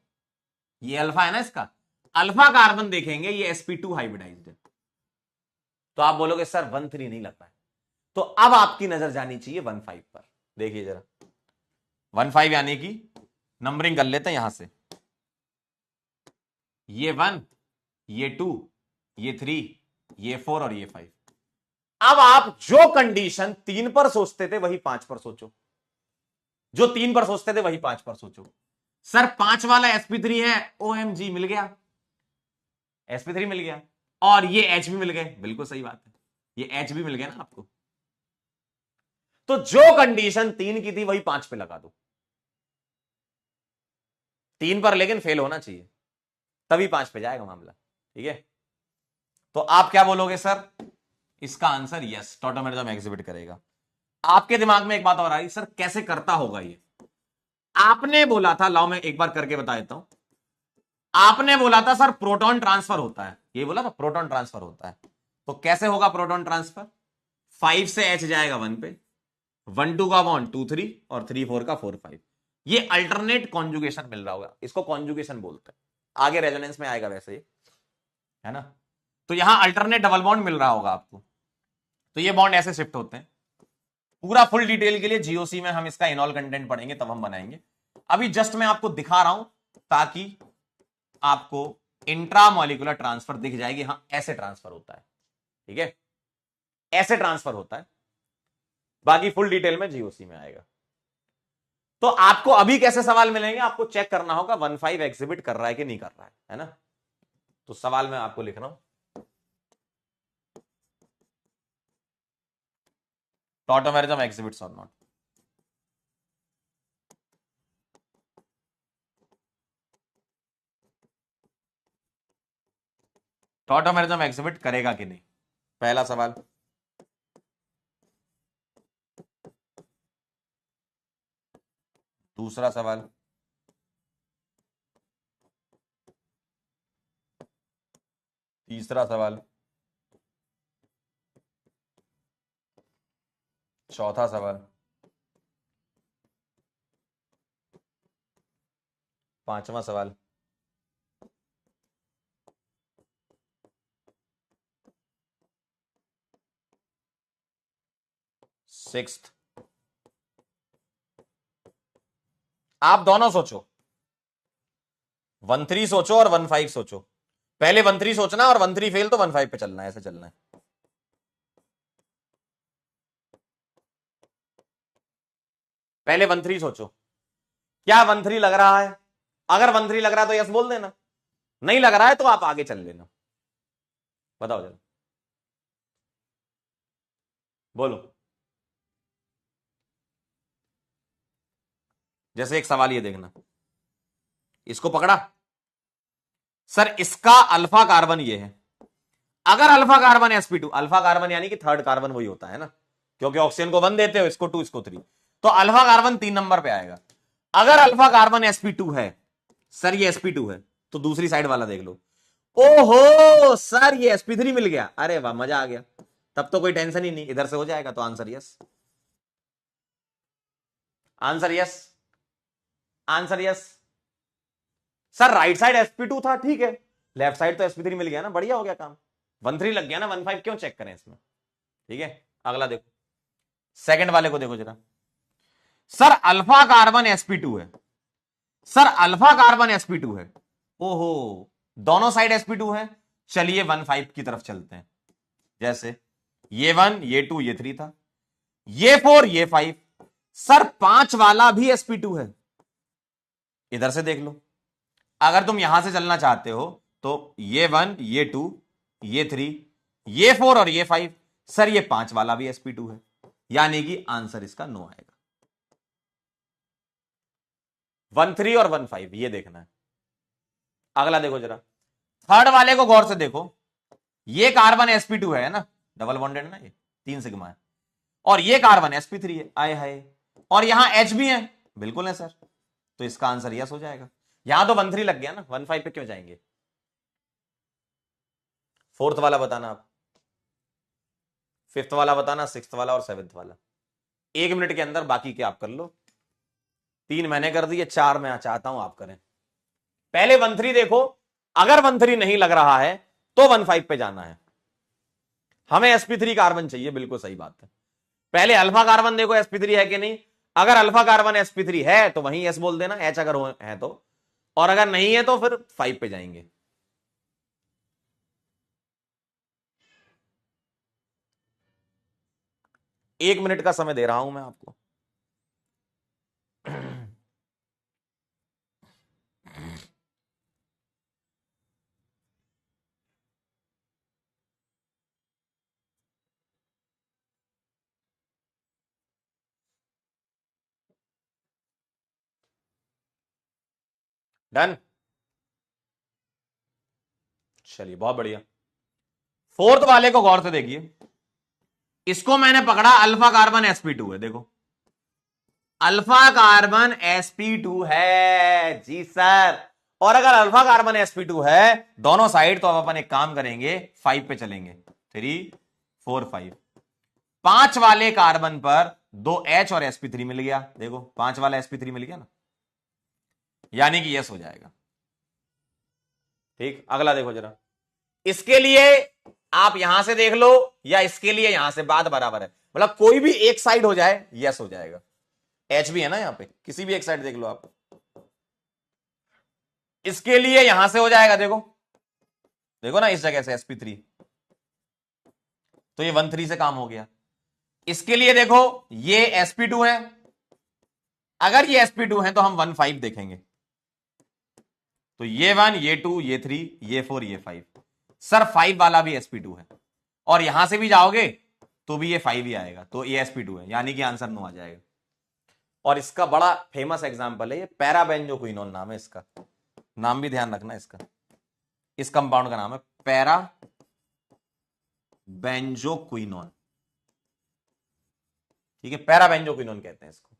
ये अल्फा है ना, इसका अल्फा कार्बन देखेंगे ये sp2 हाइब्रिडाइज्ड है। तो आप बोलोगे सर 1 3 नहीं लग पाए, तो अब आपकी नजर जानी चाहिए 1 5 पर। देखिए जरा 1 5 यानी कि नंबरिंग कर लेते हैं यहां से, ये 1, ये 2, ये 3, ये 4 और ये 5। अब आप जो कंडीशन 3 पर सोचते थे वही 5 पर सोचो, जो 3 पर सोचते थे वही 5 पर सोचो। सर 5 वाला sp3 है, OMG मिल गया, sp3 मिल गया, और ये H भी मिल गए, बिल्कुल सही बात है, ये H भी मिल गया ना आपको। तो जो कंडीशन 3 की थी वही 5 पे लगा दो, 3 पर लेकिन फेल होना चाहिए, तभी 5 पे जाएगा मामला, ठीक है। तो आप क्या बोलोगे सर? इसका आंसर यस, टॉटोमेरिज्म एग्जिबिट करेगा। आपके दिमाग में एक बात और आई, सर कैसे करता होगा ये? आपने बोला था, लाओ मैं एक बार करके बता देता हूं। आपने बोला था सर प्रोटॉन ट्रांसफर होता है, ये बोला था प्रोटॉन ट्रांसफर होता है। तो कैसे होगा प्रोटॉन ट्रांसफर? 5 से H जाएगा 1 पे, 1 2 का बॉन्ड 2 3 और 3 4 का 4 5। ये अल्टरनेट कॉन्जुगेशन मिल रहा होगा, इसको कॉन्जुगेशन बोलते हैं, आगे रेजोनेंस में आएगा वैसे ही, है ना। तो यहां अल्टरनेट डबल बॉन्ड मिल रहा होगा आपको, तो ये बॉन्ड ऐसे शिफ्ट होते हैं। पूरा फुल डिटेल के लिए जीओसी में हम इसका इनॉल कंटेंट पढ़ेंगे, तब हम बनाएंगे। अभी जस्ट मैं आपको दिखा रहा हूं ताकि आपको इंट्रामोलिकुलर ट्रांसफर दिख जाएगी, हाँ ऐसे ट्रांसफर होता है, ठीक है, ऐसे ट्रांसफर होता है। बाकी फुल डिटेल में जीओसी में आएगा। तो आपको अभी कैसे सवाल मिलेंगे? आपको चेक करना होगा 1 5 एग्जिबिट कर रहा है कि नहीं कर रहा है ना। तो सवाल मैं आपको लिख रहा हूं, टॉटोमेरिज्म एग्जिबिट्स और नॉट। टॉटोमेरिज्म एग्जिबिट करेगा कि नहीं, पहला सवाल। दूसरा सवाल, तीसरा सवाल, चौथा सवाल, पांचवा सवाल, सिक्स्थ। आप दोनों सोचो, 1 3 सोचो और 1 5 सोचो। पहले 1 3 सोचना और 1 3 फेल तो 1 5 पे चलना है, ऐसे चलना है। पहले 1 3 सोचो, क्या 1 3 लग रहा है? अगर 1 3 लग रहा है तो यस बोल देना, नहीं लग रहा है तो आप आगे चल लेना। बताओ जरा, बोलो। जैसे एक सवाल ये देखना, इसको पकड़ा सर, इसका अल्फा कार्बन ये है। अगर alpha carbon sp2, alpha carbon यानी कि थर्ड कार्बन वही होता है ना, क्योंकि ऑक्सीजन को 1 देते हो, इसको 2, इसको 3, तो अल्फा कार्बन 3 नंबर पे आएगा। अगर अल्फा कार्बन sp2 है, सर ये sp2 है, तो दूसरी साइड वाला देख लो। ओहो सर ये sp3 मिल गया, अरे वाह मजा आ गया, तब तो कोई टेंशन ही नहीं, इधर से हो जाएगा। तो answer yes, answer yes, answer yes. Sir right side sp2 था, ठीक है, लेफ्ट साइड तो sp3 मिल गया ना, बढ़िया हो गया काम। 1 3 लग गया ना, 1 5 क्यों चेक करें इसमें। ठीक है, अगला देखो, सेकंड वाले को देखो जरा। सर अल्फा कार्बन sp2 है, सर अल्फा कार्बन sp2 है। ओहो, दोनों साइड sp2 है, चलिए 1 5 की तरफ चलते हैं। जैसे ये 1 ये 2 ये 3 था, ये 4 ये 5, सर 5 वाला भी sp2 है। इधर से देख लो, अगर तुम यहां से चलना चाहते हो तो ये 1 ये 2 ये 3 ये 4 और ये 5, सर ये 5 वाला भी sp2 है, यानी कि आंसर इसका नो आएगा। 1 3 और 1 5 ये देखना है। अगला देखो जरा, थर्ड वाले को गौर से देखो, ये कार्बन sp2 है ना, डबल बॉन्डेड ना, ये 3 सिग्मा है, और ये कार्बन sp3 है, आए हाय, और यहां H भी है, बिल्कुल है सर, तो इसका आंसर यस हो जाएगा। यहां तो 1 3 लग गया ना, 1 5 पे क्यों जाएंगे। फोर्थ वाला बताना आप, फिफ्थ वाला बताना, सिक्स्थ वाला और सेवेंथ वाला। 1 मिनट के अंदर बाकी के आप कर लो। 3 मैंने कर दिए, 4 मैं चाहता हूं आप करें। पहले 1 3 देखो, अगर 1 3 नहीं लग रहा है तो 1 5 पे जाना है। हमें sp3 कार्बन चाहिए, बिल्कुल सही बात है। पहले अल्फा कार्बन देखो sp3 है कि नहीं, अगर अल्फा कार्बन sp3 है तो वहीं s बोल देना, H अगर है तो, और अगर नहीं है तो फिर 5 पे जाएंगे। एक मिनट का समय दे रहा हूं मैं आपको। डन, चलिए बहुत बढ़िया। फोर्थ वाले को गौर से देखिए, इसको मैंने पकड़ा, अल्फा कार्बन sp2 है, देखो अल्फा कार्बन sp2 है जी सर। और अगर अल्फा कार्बन sp2 है दोनों साइड, तो अब अपन एक काम करेंगे, 5 पे चलेंगे, 3 4 5। 5 वाले कार्बन पर 2 H और sp3 मिल गया, देखो 5 वाला sp3 मिल गया ना, यानी कि यस हो जाएगा। ठीक, अगला देखो जरा, इसके लिए आप यहां से देख लो या इसके लिए यहां से, बात बराबर है, मतलब कोई भी एक साइड हो जाए यस हो जाएगा। एच भी है ना यहां पे, किसी भी एक साइड देख लो आप, इसके लिए यहां से हो जाएगा, देखो देखो ना, इस जगह से sp3, तो ये 1 3 से काम हो गया। इसके लिए देखो ये sp2 है, अगर ये sp2 है तो हम 1 5 देखेंगे, तो ये 1 ये 2 ये 3 ये 4 ये 5, सर 5 वाला भी sp2 है, और यहां से भी जाओगे तो भी ये 5 ही आएगा, तो ये sp2 है, यानी कि आंसर नो आ जाएगा। और इसका बड़ा फेमस एग्जांपल है ये, पैराबेंजोक्विनोन नाम है इसका, नाम भी ध्यान रखना इसका, इस कंपाउंड का नाम है पैरा बेंजोक्विनोन। ठीक है, पैराबेंजोक्विनोन कहते हैं इसको,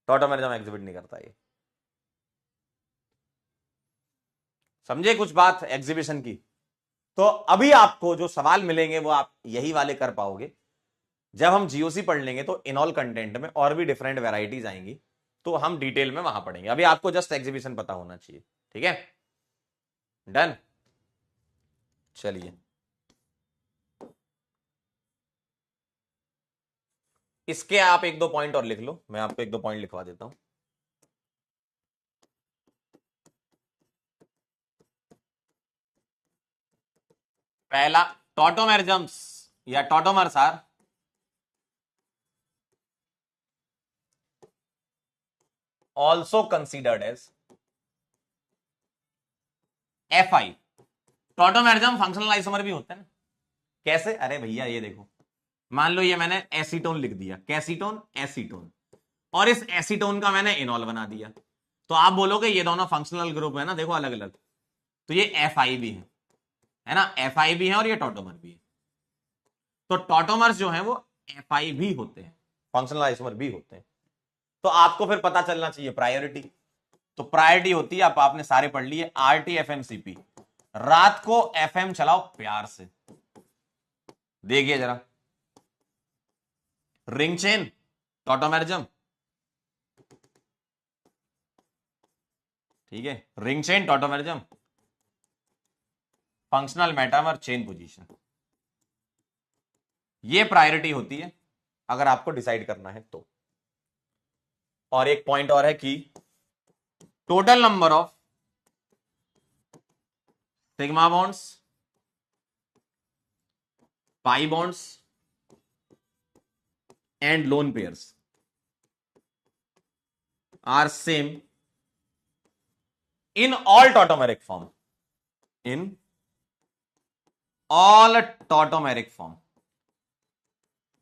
टॉटोमेरिज्म एग्जिबिट नहीं करता ये। समझे कुछ बात एग्जीबिशन की। तो अभी आपको जो सवाल मिलेंगे वो आप यही वाले कर पाओगे। जब हम जीओसी पढ़ लेंगे तो इनऑल कंटेंट में और भी डिफरेंट वैरायटीज आएंगी, तो हम डिटेल में वहां पढ़ेंगे, अभी आपको जस्ट एग्जीबिशन पता होना चाहिए। ठीक है, डन, चलिए इसके आप 1 2 पॉइंट और लिख लो, मैं आपको 1 2 पॉइंट लिखवा देता हूं। पहला टॉटोमेरिज्म्स या tautomers are also considered as FI। Tautomerism functional isomer भी होते हैं ना। कैसे? अरे भैया ये देखो, मान लो ये मैंने एसीटोन लिख दिया, कैसीटोन एसीटोन, और इस एसीटोन का मैंने इनॉल बना दिया, तो आप बोलोगे ये दोनों फंक्शनल ग्रुप है ना, देखो अलग अलग, तो ये FI भी है ना, FI भी है और ये टॉटोमर भी है। तो टॉटोमर्स जो है वो FI भी होते हैं, फंक्शनल आइसोमर भी होते हैं। तो आपको फिर पता चलना चाहिए प्रायोरिटी। तो प्रायोरिटी होती है, आपने सारे पढ़ लिए, RT FM CP। रात को FM चलाओ प्यार से, देखिए जरा, रिंग चेन टॉटोमेरिज्म, ठीक है, ring chain tautomerism, functional metamer chain position, ये प्रायोरिटी होती है अगर आपको डिसाइड करना है तो। और एक पॉइंट और है कि total number of sigma bonds, pi bonds and lone pairs are same in all tautomeric form, in all tautomeric form.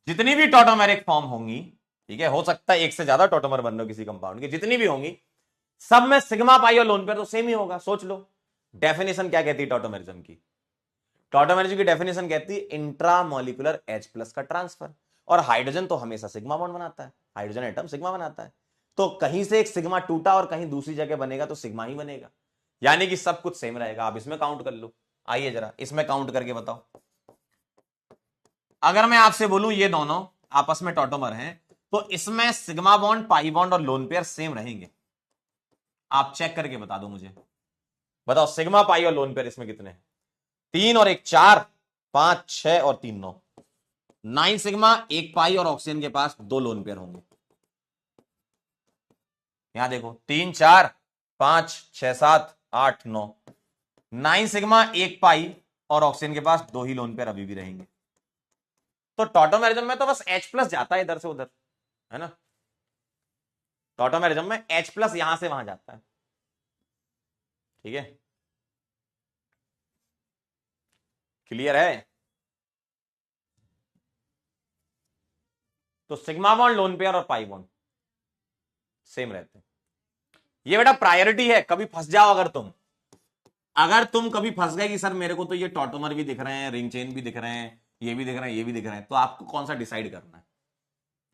जितनी भी टॉटोमेरिक फॉर्म होंगी, ठीक है, हो सकता है एक से ज्यादा टॉटोमर बन रहे हो किसी कंपाउंड की, जितनी भी होंगी सब में सिग्मा पाई और लोन पेयर तो सेम ही होगा। सोच लो डेफिनेशन क्या कहती है टॉटोमेरिज्म की। टॉटोमेरिज्म की डेफिनेशन कहती है इंट्रामोलिकुलर H+ का ट्रांसफर, और हाइड्रोजन तो हमेशा सिग्मा बॉन्ड बनाता है, हाइड्रोजन एटम सिग्मा बनाता है, तो कहीं से एक सिग्मा टूटा और कहीं दूसरी जगह बनेगा तो सिग्मा ही बनेगा, यानी कि सब कुछ सेम रहेगा। आप इसमें काउंट कर लो, आइए जरा इसमें काउंट करके बताओ। अगर मैं आपसे बोलूं ये दोनों आपस में टॉटोमर हैं, तो इसमें सिग्मा बॉन्ड, पाई बॉन्ड और लोन पेयर सेम रहेंगे। आप चेक करके बता दो मुझे, बताओ सिग्मा पाई और लोन पेयर इसमें कितने हैं? 3 और 1 4, 5 6 और 3 9, 9 सिग्मा, 1 पाई और ऑक्सीजन के पास 2 लोन पेयर होंगे। यहां देखो 3 4 5 6 7 8 9, 9 सिग्मा, 1 पाई और ऑक्सीजन के पास 2 ही लोन पेयर अभी भी रहेंगे। तो टॉटोमेरिज्म में तो बस H+ जाता है इधर से उधर, है ना। टॉटोमेरिज्म में H+ यहां से वहां जाता है, ठीक है, क्लियर है। तो सिग्मा बॉन्ड, लोन पेयर और पाई बॉन्ड सेम रहते हैं। ये बेटा प्रायोरिटी है, कभी फंस जाओ अगर तुम कभी फंस गए कि सर मेरे को तो ये टॉटोमर भी दिख रहे हैं, रिंग चेन भी दिख रहे हैं, ये भी दिख रहे हैं, ये भी दिख रहे हैं, तो आपको कौन सा डिसाइड करना है,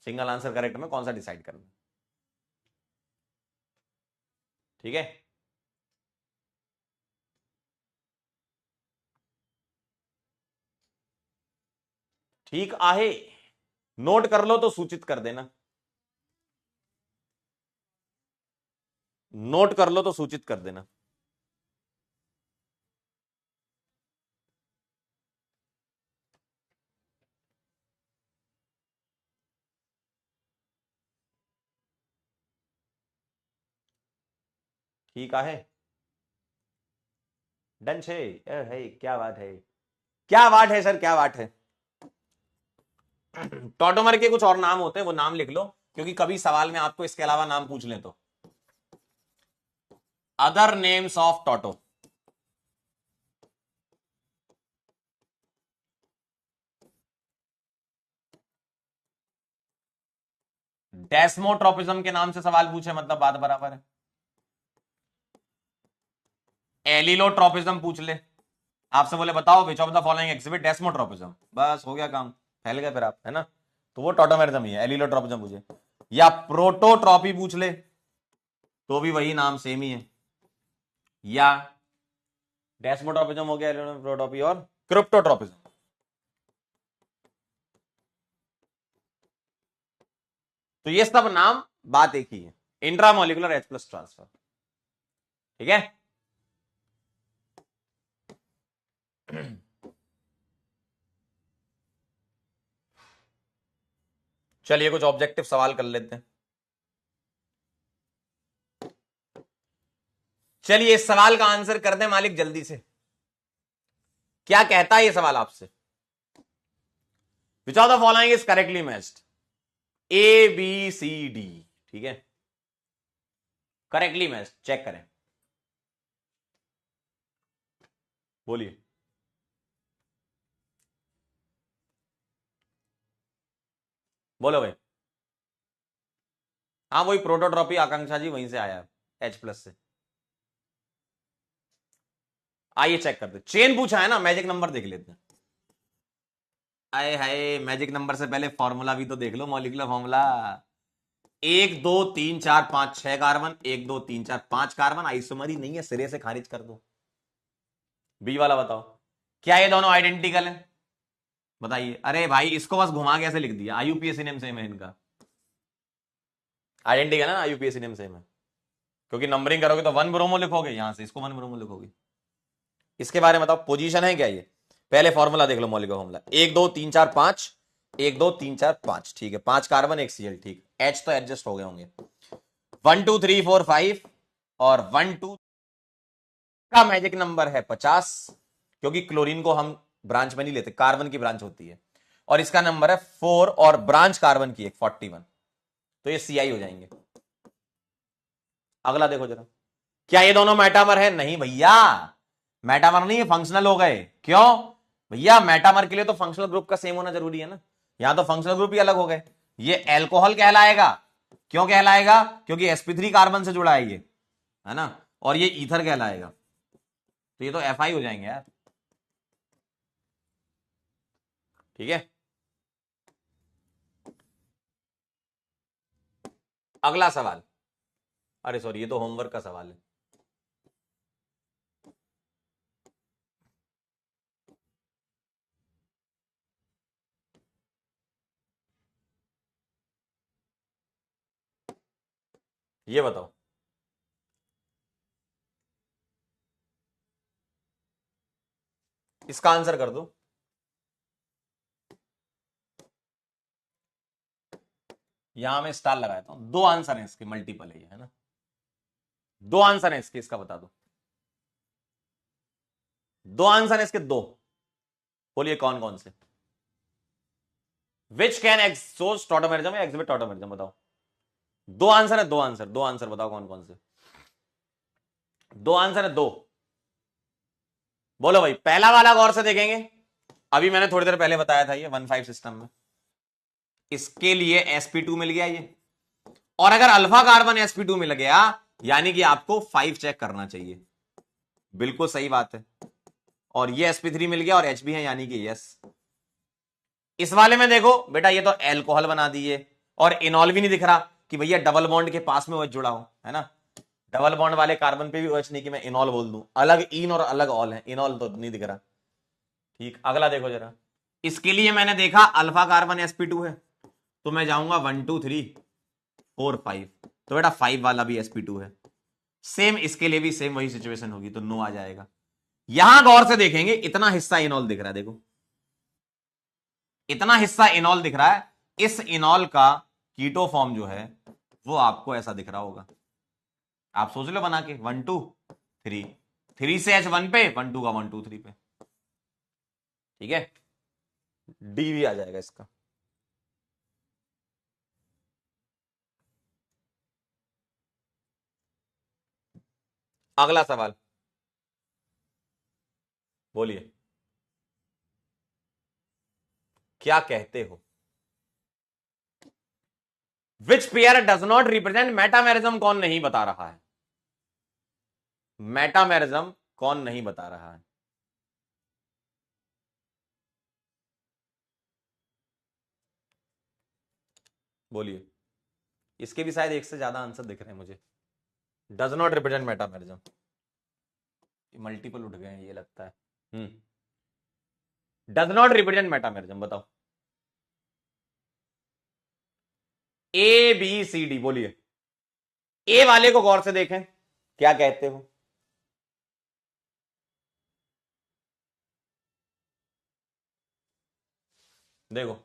सिंगल आंसर करेक्ट में कौन सा डिसाइड करना है, ठीक है। ठीक आहे, नोट कर लो तो सूचित कर देना, नोट कर लो तो सूचित कर देना। ठीक आहे, डन छे, है क्या बात है, क्या बात है सर, क्या बात है। टॉटोमर के कुछ और नाम होते हैं, वो नाम लिख लो, क्योंकि कभी सवाल में आपको इसके अलावा नाम पूछ ले तो। अदर नेम्स ऑफ टॉटो, डेस्मोट्रोपिज्म के नाम से सवाल पूछे मतलब बात बराबर है। एलिलोट्रोपिज्म पूछ ले, आपसे बोले बताओ which of the following exhibit desmotropism, बस हो गया काम, फैल गए फिर आप, है ना। तो वो टॉटोमेरिज्म ही है, एलिलोट्रोपिज्म पूछे, या प्रोटोट्रॉपी पूछ ले तो भी वही नाम सेम ही है, या डेस्मोट्रोपिज्म हो गया, प्रोटोट्रॉपी और क्रिप्टोट्रोपिज्म। तो ये सब नाम बात एक ही है, इंट्रामोलिकुलर H+ ट्रांसफर, ठीक है। चलिए कुछ ऑब्जेक्टिव सवाल कर लेते हैं। चलिए इस सवाल का आंसर कर दे मालिक जल्दी से। क्या कहता है ये सवाल आपसे? Which of the following is correctly matched? A B C D, ठीक है, करेक्टली मैच्ड, चेक करें, बोलिए। बोलो भाई। हाँ वही प्रोटोट्रॉपी आकांक्षा जी, वहीं से आया H प्लस से। आइए चेक करते, चेन पूछा है ना, मैजिक नंबर देख लेते हैं। आए हाय, मैजिक नंबर से पहले फॉर्मूला भी तो देख लो, मॉलिक्यूलर फॉर्मूला। 1 2 3 4 5 6 कार्बन, 1 2 3 4 5 कार्बन, आइसोमरी नहीं है, सिरे से खारिज कर दो। बी वाला बताओ, क्या ये दोनों आइडेंटिकल हैं? बताइए। अरे भाई इसको बस घुमा के ऐसे लिख दिया, आईयूपीएसी नेम सेम है इनका, आइडेंटिकल है ना, आईयूपीएसी नेम सेम है। क्योंकि नंबरिंग करोगे तो 1 ब्रोमो लिखोगे, यहां से इसको 1 ब्रोमो लिखोगे। इसके बारे में बताओ, पोजीशन है क्या ये? पहले फॉर्मूला देख लो, मॉलिक्यूलर फॉर्मूला 1 2 3 4 5, 1 2 3 4 5, ठीक है, 5 कार्बन 1 Cl, ठीक, H तो एडजस्ट हो गए होंगे। 1 2 3 4 5 और 1 2 का मैजिक नंबर है 50, क्योंकि क्लोरीन को हम ब्रांच में नहीं लेते, कार्बन की ब्रांच होती है, और इसका नंबर है 4 और ब्रांच कार्बन की 41, तो ये CI हो जाएंगे। अगला देखो जरा, क्या ये दोनों मेटामर है? नहीं भैया, मेटामर नहीं, फंक्शनल हो गए। क्यों भैया? मेटामर के लिए तो फंक्शनल ग्रुप का सेम होना जरूरी है ना, यहां तो फंक्शनल ग्रुप ही अलग हो गए। ये एल्कोहल कहलाएगा, क्यों कहलाएगा? क्योंकि sp3 कार्बन से जुड़ा है ये, है ना, और ये ईथर कहलाएगा, तो ये तो Fi हो जाएंगे यार, ठीक है। अगला सवाल, अरे सॉरी, ये तो होमवर्क का सवाल है। ये बताओ, इसका आंसर कर दो। यहां मैं स्टार लगाता हूं, 2 आंसर है इसके, मल्टीपल है ये, है ना, 2 आंसर है इसके, इसका बता दो, 2 आंसर है इसके, 2, बोलिए कौन कौन से? विच कैन एक्सोज टॉटोमेरिज्म या एग्जिबिट टॉटोमेरिज्म, बताओ। 2 आंसर है, 2 आंसर, 2 आंसर बताओ कौन कौन से? 2 आंसर है, 2, बोलो भाई। पहला वाला गौर से देखेंगे, अभी मैंने थोड़ी देर पहले बताया था, ये 1 5 सिस्टम में इसके लिए sp2 मिल गया ये, और अगर अल्फा कार्बन sp2 मिल गया, यानी कि आपको 5 चेक करना चाहिए, बिल्कुल सही बात है, और ये sp3 मिल गया और H भी है, यानी कि यस। इस वाले में देखो बेटा, ये तो एल्कोहल बना दिए, और इनॉल भी नहीं दिख रहा कि भैया डबल बॉन्ड के पास में OH जुड़ा हो, है ना, डबल बॉन्ड वाले कार्बन पे भी OH नहीं कि मैं इनॉल बोल दूं, अलग इन और अलग ऑल है, इनॉल तो नहीं दिख रहा, ठीक। अगला देखो जरा, इसके लिए मैंने देखा अल्फा कार्बन sp2 है, तो मैं जाऊंगा 1 2 3 4 5, तो बेटा 5 वाला भी sp2 है, सेम इसके लिए भी सेम वही सिचुएशन होगी, तो नो आ जाएगा। यहां गौर से देखेंगे, इतना हिस्सा इनॉल दिख रहा है, देखो इतना हिस्सा इनॉल दिख रहा है, इस इनॉल का कीटो फॉर्म जो है वो आपको ऐसा दिख रहा होगा, आप सोच लो बना के, 1 2 3, 3 से H1 पे, 1 2 का 1 2 3 पे, ठीक है, डी भी आ जाएगा इसका। अगला सवाल, बोलिए, क्या कहते हो? Which pair does not represent metamerism, कौन नहीं बता रहा है? मेटामेरिज्म कौन नहीं बता रहा है? बोलिए, इसके भी शायद एक से ज्यादा आंसर दिख रहे हैं मुझे। Does not represent metamerism, multiple उठ गए हैं ये लगता है। डज नॉट रिप्रेजेंट मेटामेरिज्म, बताओ। ABCD, बोलिए। ए वाले को गौर से देखें, क्या कहते हो? देखो,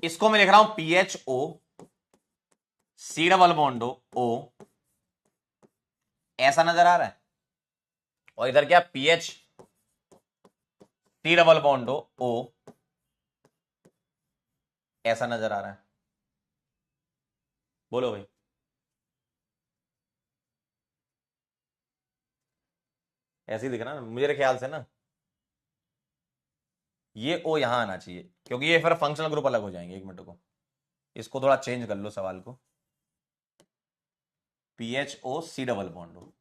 इसको मैं लिख रहा हूं PHO, C double bond O, ऐसा नजर आ रहा है, और इधर क्या PH टी डबल बॉन्ड हो ओ, ऐसा नजर आ रहा है, बोलो भाई। ऐसे ही दिख रहा है ना मुझे ख्याल से ना, ये ओ यहां आना चाहिए, क्योंकि ये फिर फंक्शनल ग्रुप अलग हो जाएंगे। एक मिनट को इसको थोड़ा चेंज कर लो सवाल को, P H O C double bond हो,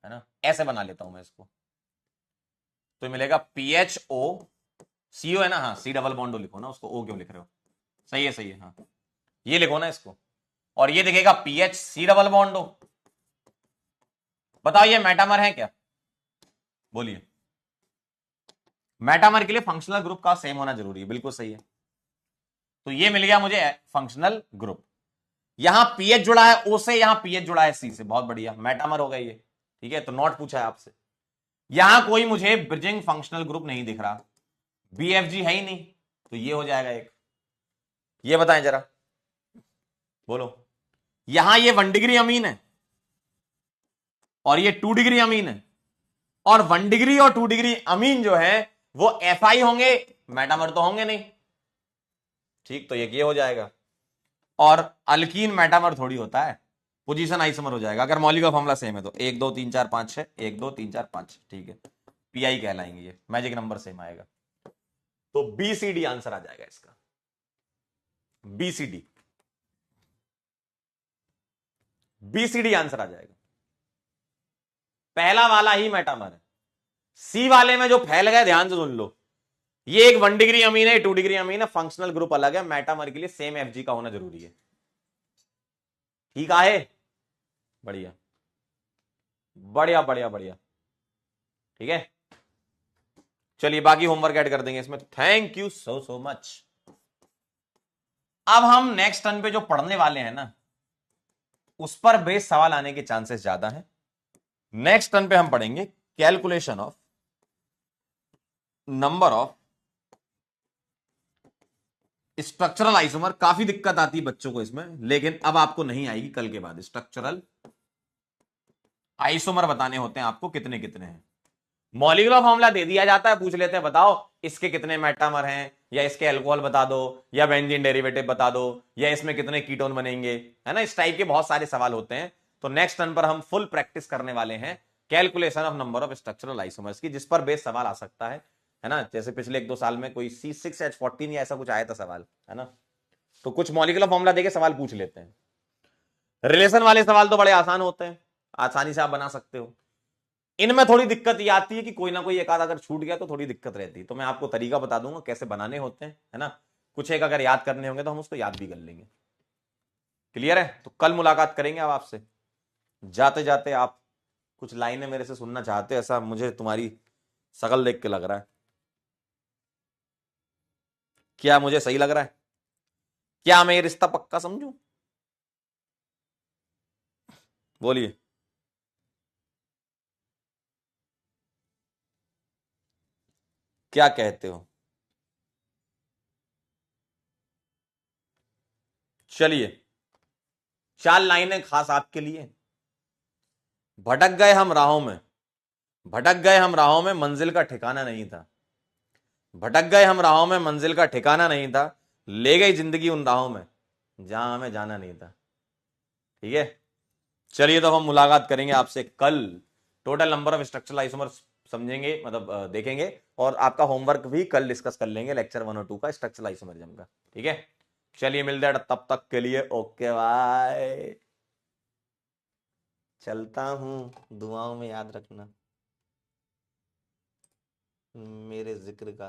है ना, ऐसे बना लेता हूं मैं इसको, तो मिलेगा पी एच ओ सी ओ, है ना, हाँ सी डबल बॉन्ड लिखो ना, उसको ओ क्यों लिख रहे हो, सही है हाँ, ये लिखो ना इसको, और ये दिखेगा P H C double bond हो। बताओ ये मेटामर है क्या, बोलिए। मेटामर के लिए फंक्शनल ग्रुप का सेम होना जरूरी है, बिल्कुल सही है। तो ये मिल गया मुझे फंक्शनल ग्रुप, यहां पीएच जुड़ा है ओ से, यहां पीएच जुड़ा है सी से, बहुत बढ़िया, मेटामर हो गया ये। ठीक है, तो नॉट पूछा है आपसे, यहां कोई मुझे ब्रिजिंग फंक्शनल ग्रुप नहीं दिख रहा, बीएफजी है ही नहीं, तो ये हो जाएगा एक। ये बताएं जरा, बोलो, यहां ये 1 डिग्री अमीन है और ये 2 डिग्री अमीन है, और 1 डिग्री और 2 डिग्री अमीन जो है वो एफआई होंगे, मेटामर तो होंगे नहीं। ठीक, तो ये हो जाएगा, और अल्कीन मेटामर थोड़ी होता है, पोजीशन आइसोमर हो जाएगा अगर मौलिक का फॉर्मूला सेम है तो, 1 2 3 4 5 6, 1 2 3 4 5, ठीक है, पीआई कहलाएंगे ये, मैजिक नंबर सेम आएगा, तो बीसीडी आंसर आ जाएगा इसका, बीसीडी, बीसीडी आंसर आ जाएगा, पहला वाला ही मेटामर है। सी वाले में जो फैल गए ध्यान से सुन लो, ये एक 1 डिग्री अमीन है, 2 डिग्री अमीन है, फंक्शनल ग्रुप अलग है, मेटामर के लिए सेम एफजी का होना जरूरी है। ठीक है, बढ़िया बढ़िया बढ़िया बढ़िया, ठीक है, चलिए बाकी होमवर्क ऐड कर देंगे इसमें, thank you so so much. अब हम नेक्स्ट टर्न पे जो पढ़ने वाले हैं ना, उस पर बेस सवाल आने के चांसेस ज्यादा हैं। नेक्स्ट टर्न पे हम पढ़ेंगे calculation of number of structural isomer. काफी दिक्कत आती है बच्चों को इसमें, लेकिन अब आपको नहीं आएगी कल के बाद। स्ट्रक्चरल आइसोमर बताने होते हैं आपको कितने कितने हैं, मॉलिक्यूलर फॉर्मूला दे दिया जाता है, पूछ लेते हैं बताओ इसके कितने मेटामर हैं, या इसके अल्कोहल बता दो, या बेंजीन डेरिवेटिव बता दो, या इसमें कितने कीटोन बनेंगे, है ना, इस टाइप के बहुत सारे सवाल होते हैं। तो नेक्स्ट टर्न पर हम फुल प्रैक्टिस करने वाले हैं calculation of number of structural isomers की, जिस पर बेस सवाल आ सकता है ना, जैसे पिछले 1 2 साल में कोई C6H14 या ऐसा कुछ आया था सवाल, है ना, तो कुछ मॉलिक्यूलर फॉर्मूला देके सवाल पूछ लेते हैं। रिलेशन वाले सवाल तो बड़े आसान होते हैं, आसानी से आप बना सकते हो। इनमें थोड़ी दिक्कत ये आती है कि कोई ना कोई एक आध अगर छूट गया तो थोड़ी दिक्कत रहती है, तो मैं आपको तरीका बता दूंगा कैसे बनाने होते हैं, है ना, कुछ एक अगर याद करने होंगे तो हम उसको याद भी कर लेंगे। क्लियर है, तो कल मुलाकात करेंगे अब आपसे। जाते जाते आप कुछ लाइनें मेरे से सुनना चाहते हो, ऐसा मुझे तुम्हारी शकल देख के लग रहा है, क्या मुझे सही लग रहा है, क्या मैं ये रिश्ता पक्का समझूं, बोलिए। क्या कहते हो, चलिए 4 लाइनें खास आपके लिए। भटक गए हम राहों में, भटक गए हम राहों में, मंजिल का ठिकाना नहीं था, भटक गए हम राहों में, मंजिल का ठिकाना नहीं था, ले गई जिंदगी उन राहों में जहां हमें जाना नहीं था। ठीक है, चलिए तो हम मुलाकात करेंगे आपसे कल, total number of structural isomers समझेंगे, मतलब देखेंगे, और आपका होमवर्क भी कल डिस्कस कर लेंगे, लेक्चर 1 और 2 का स्ट्रक्चरल आइसोमरिज्म का। ठीक है, चलिए मिलते हैं, तब तक के लिए ओके बाय, चलता हूं, दुआओं में याद रखना मेरे जिक्र का।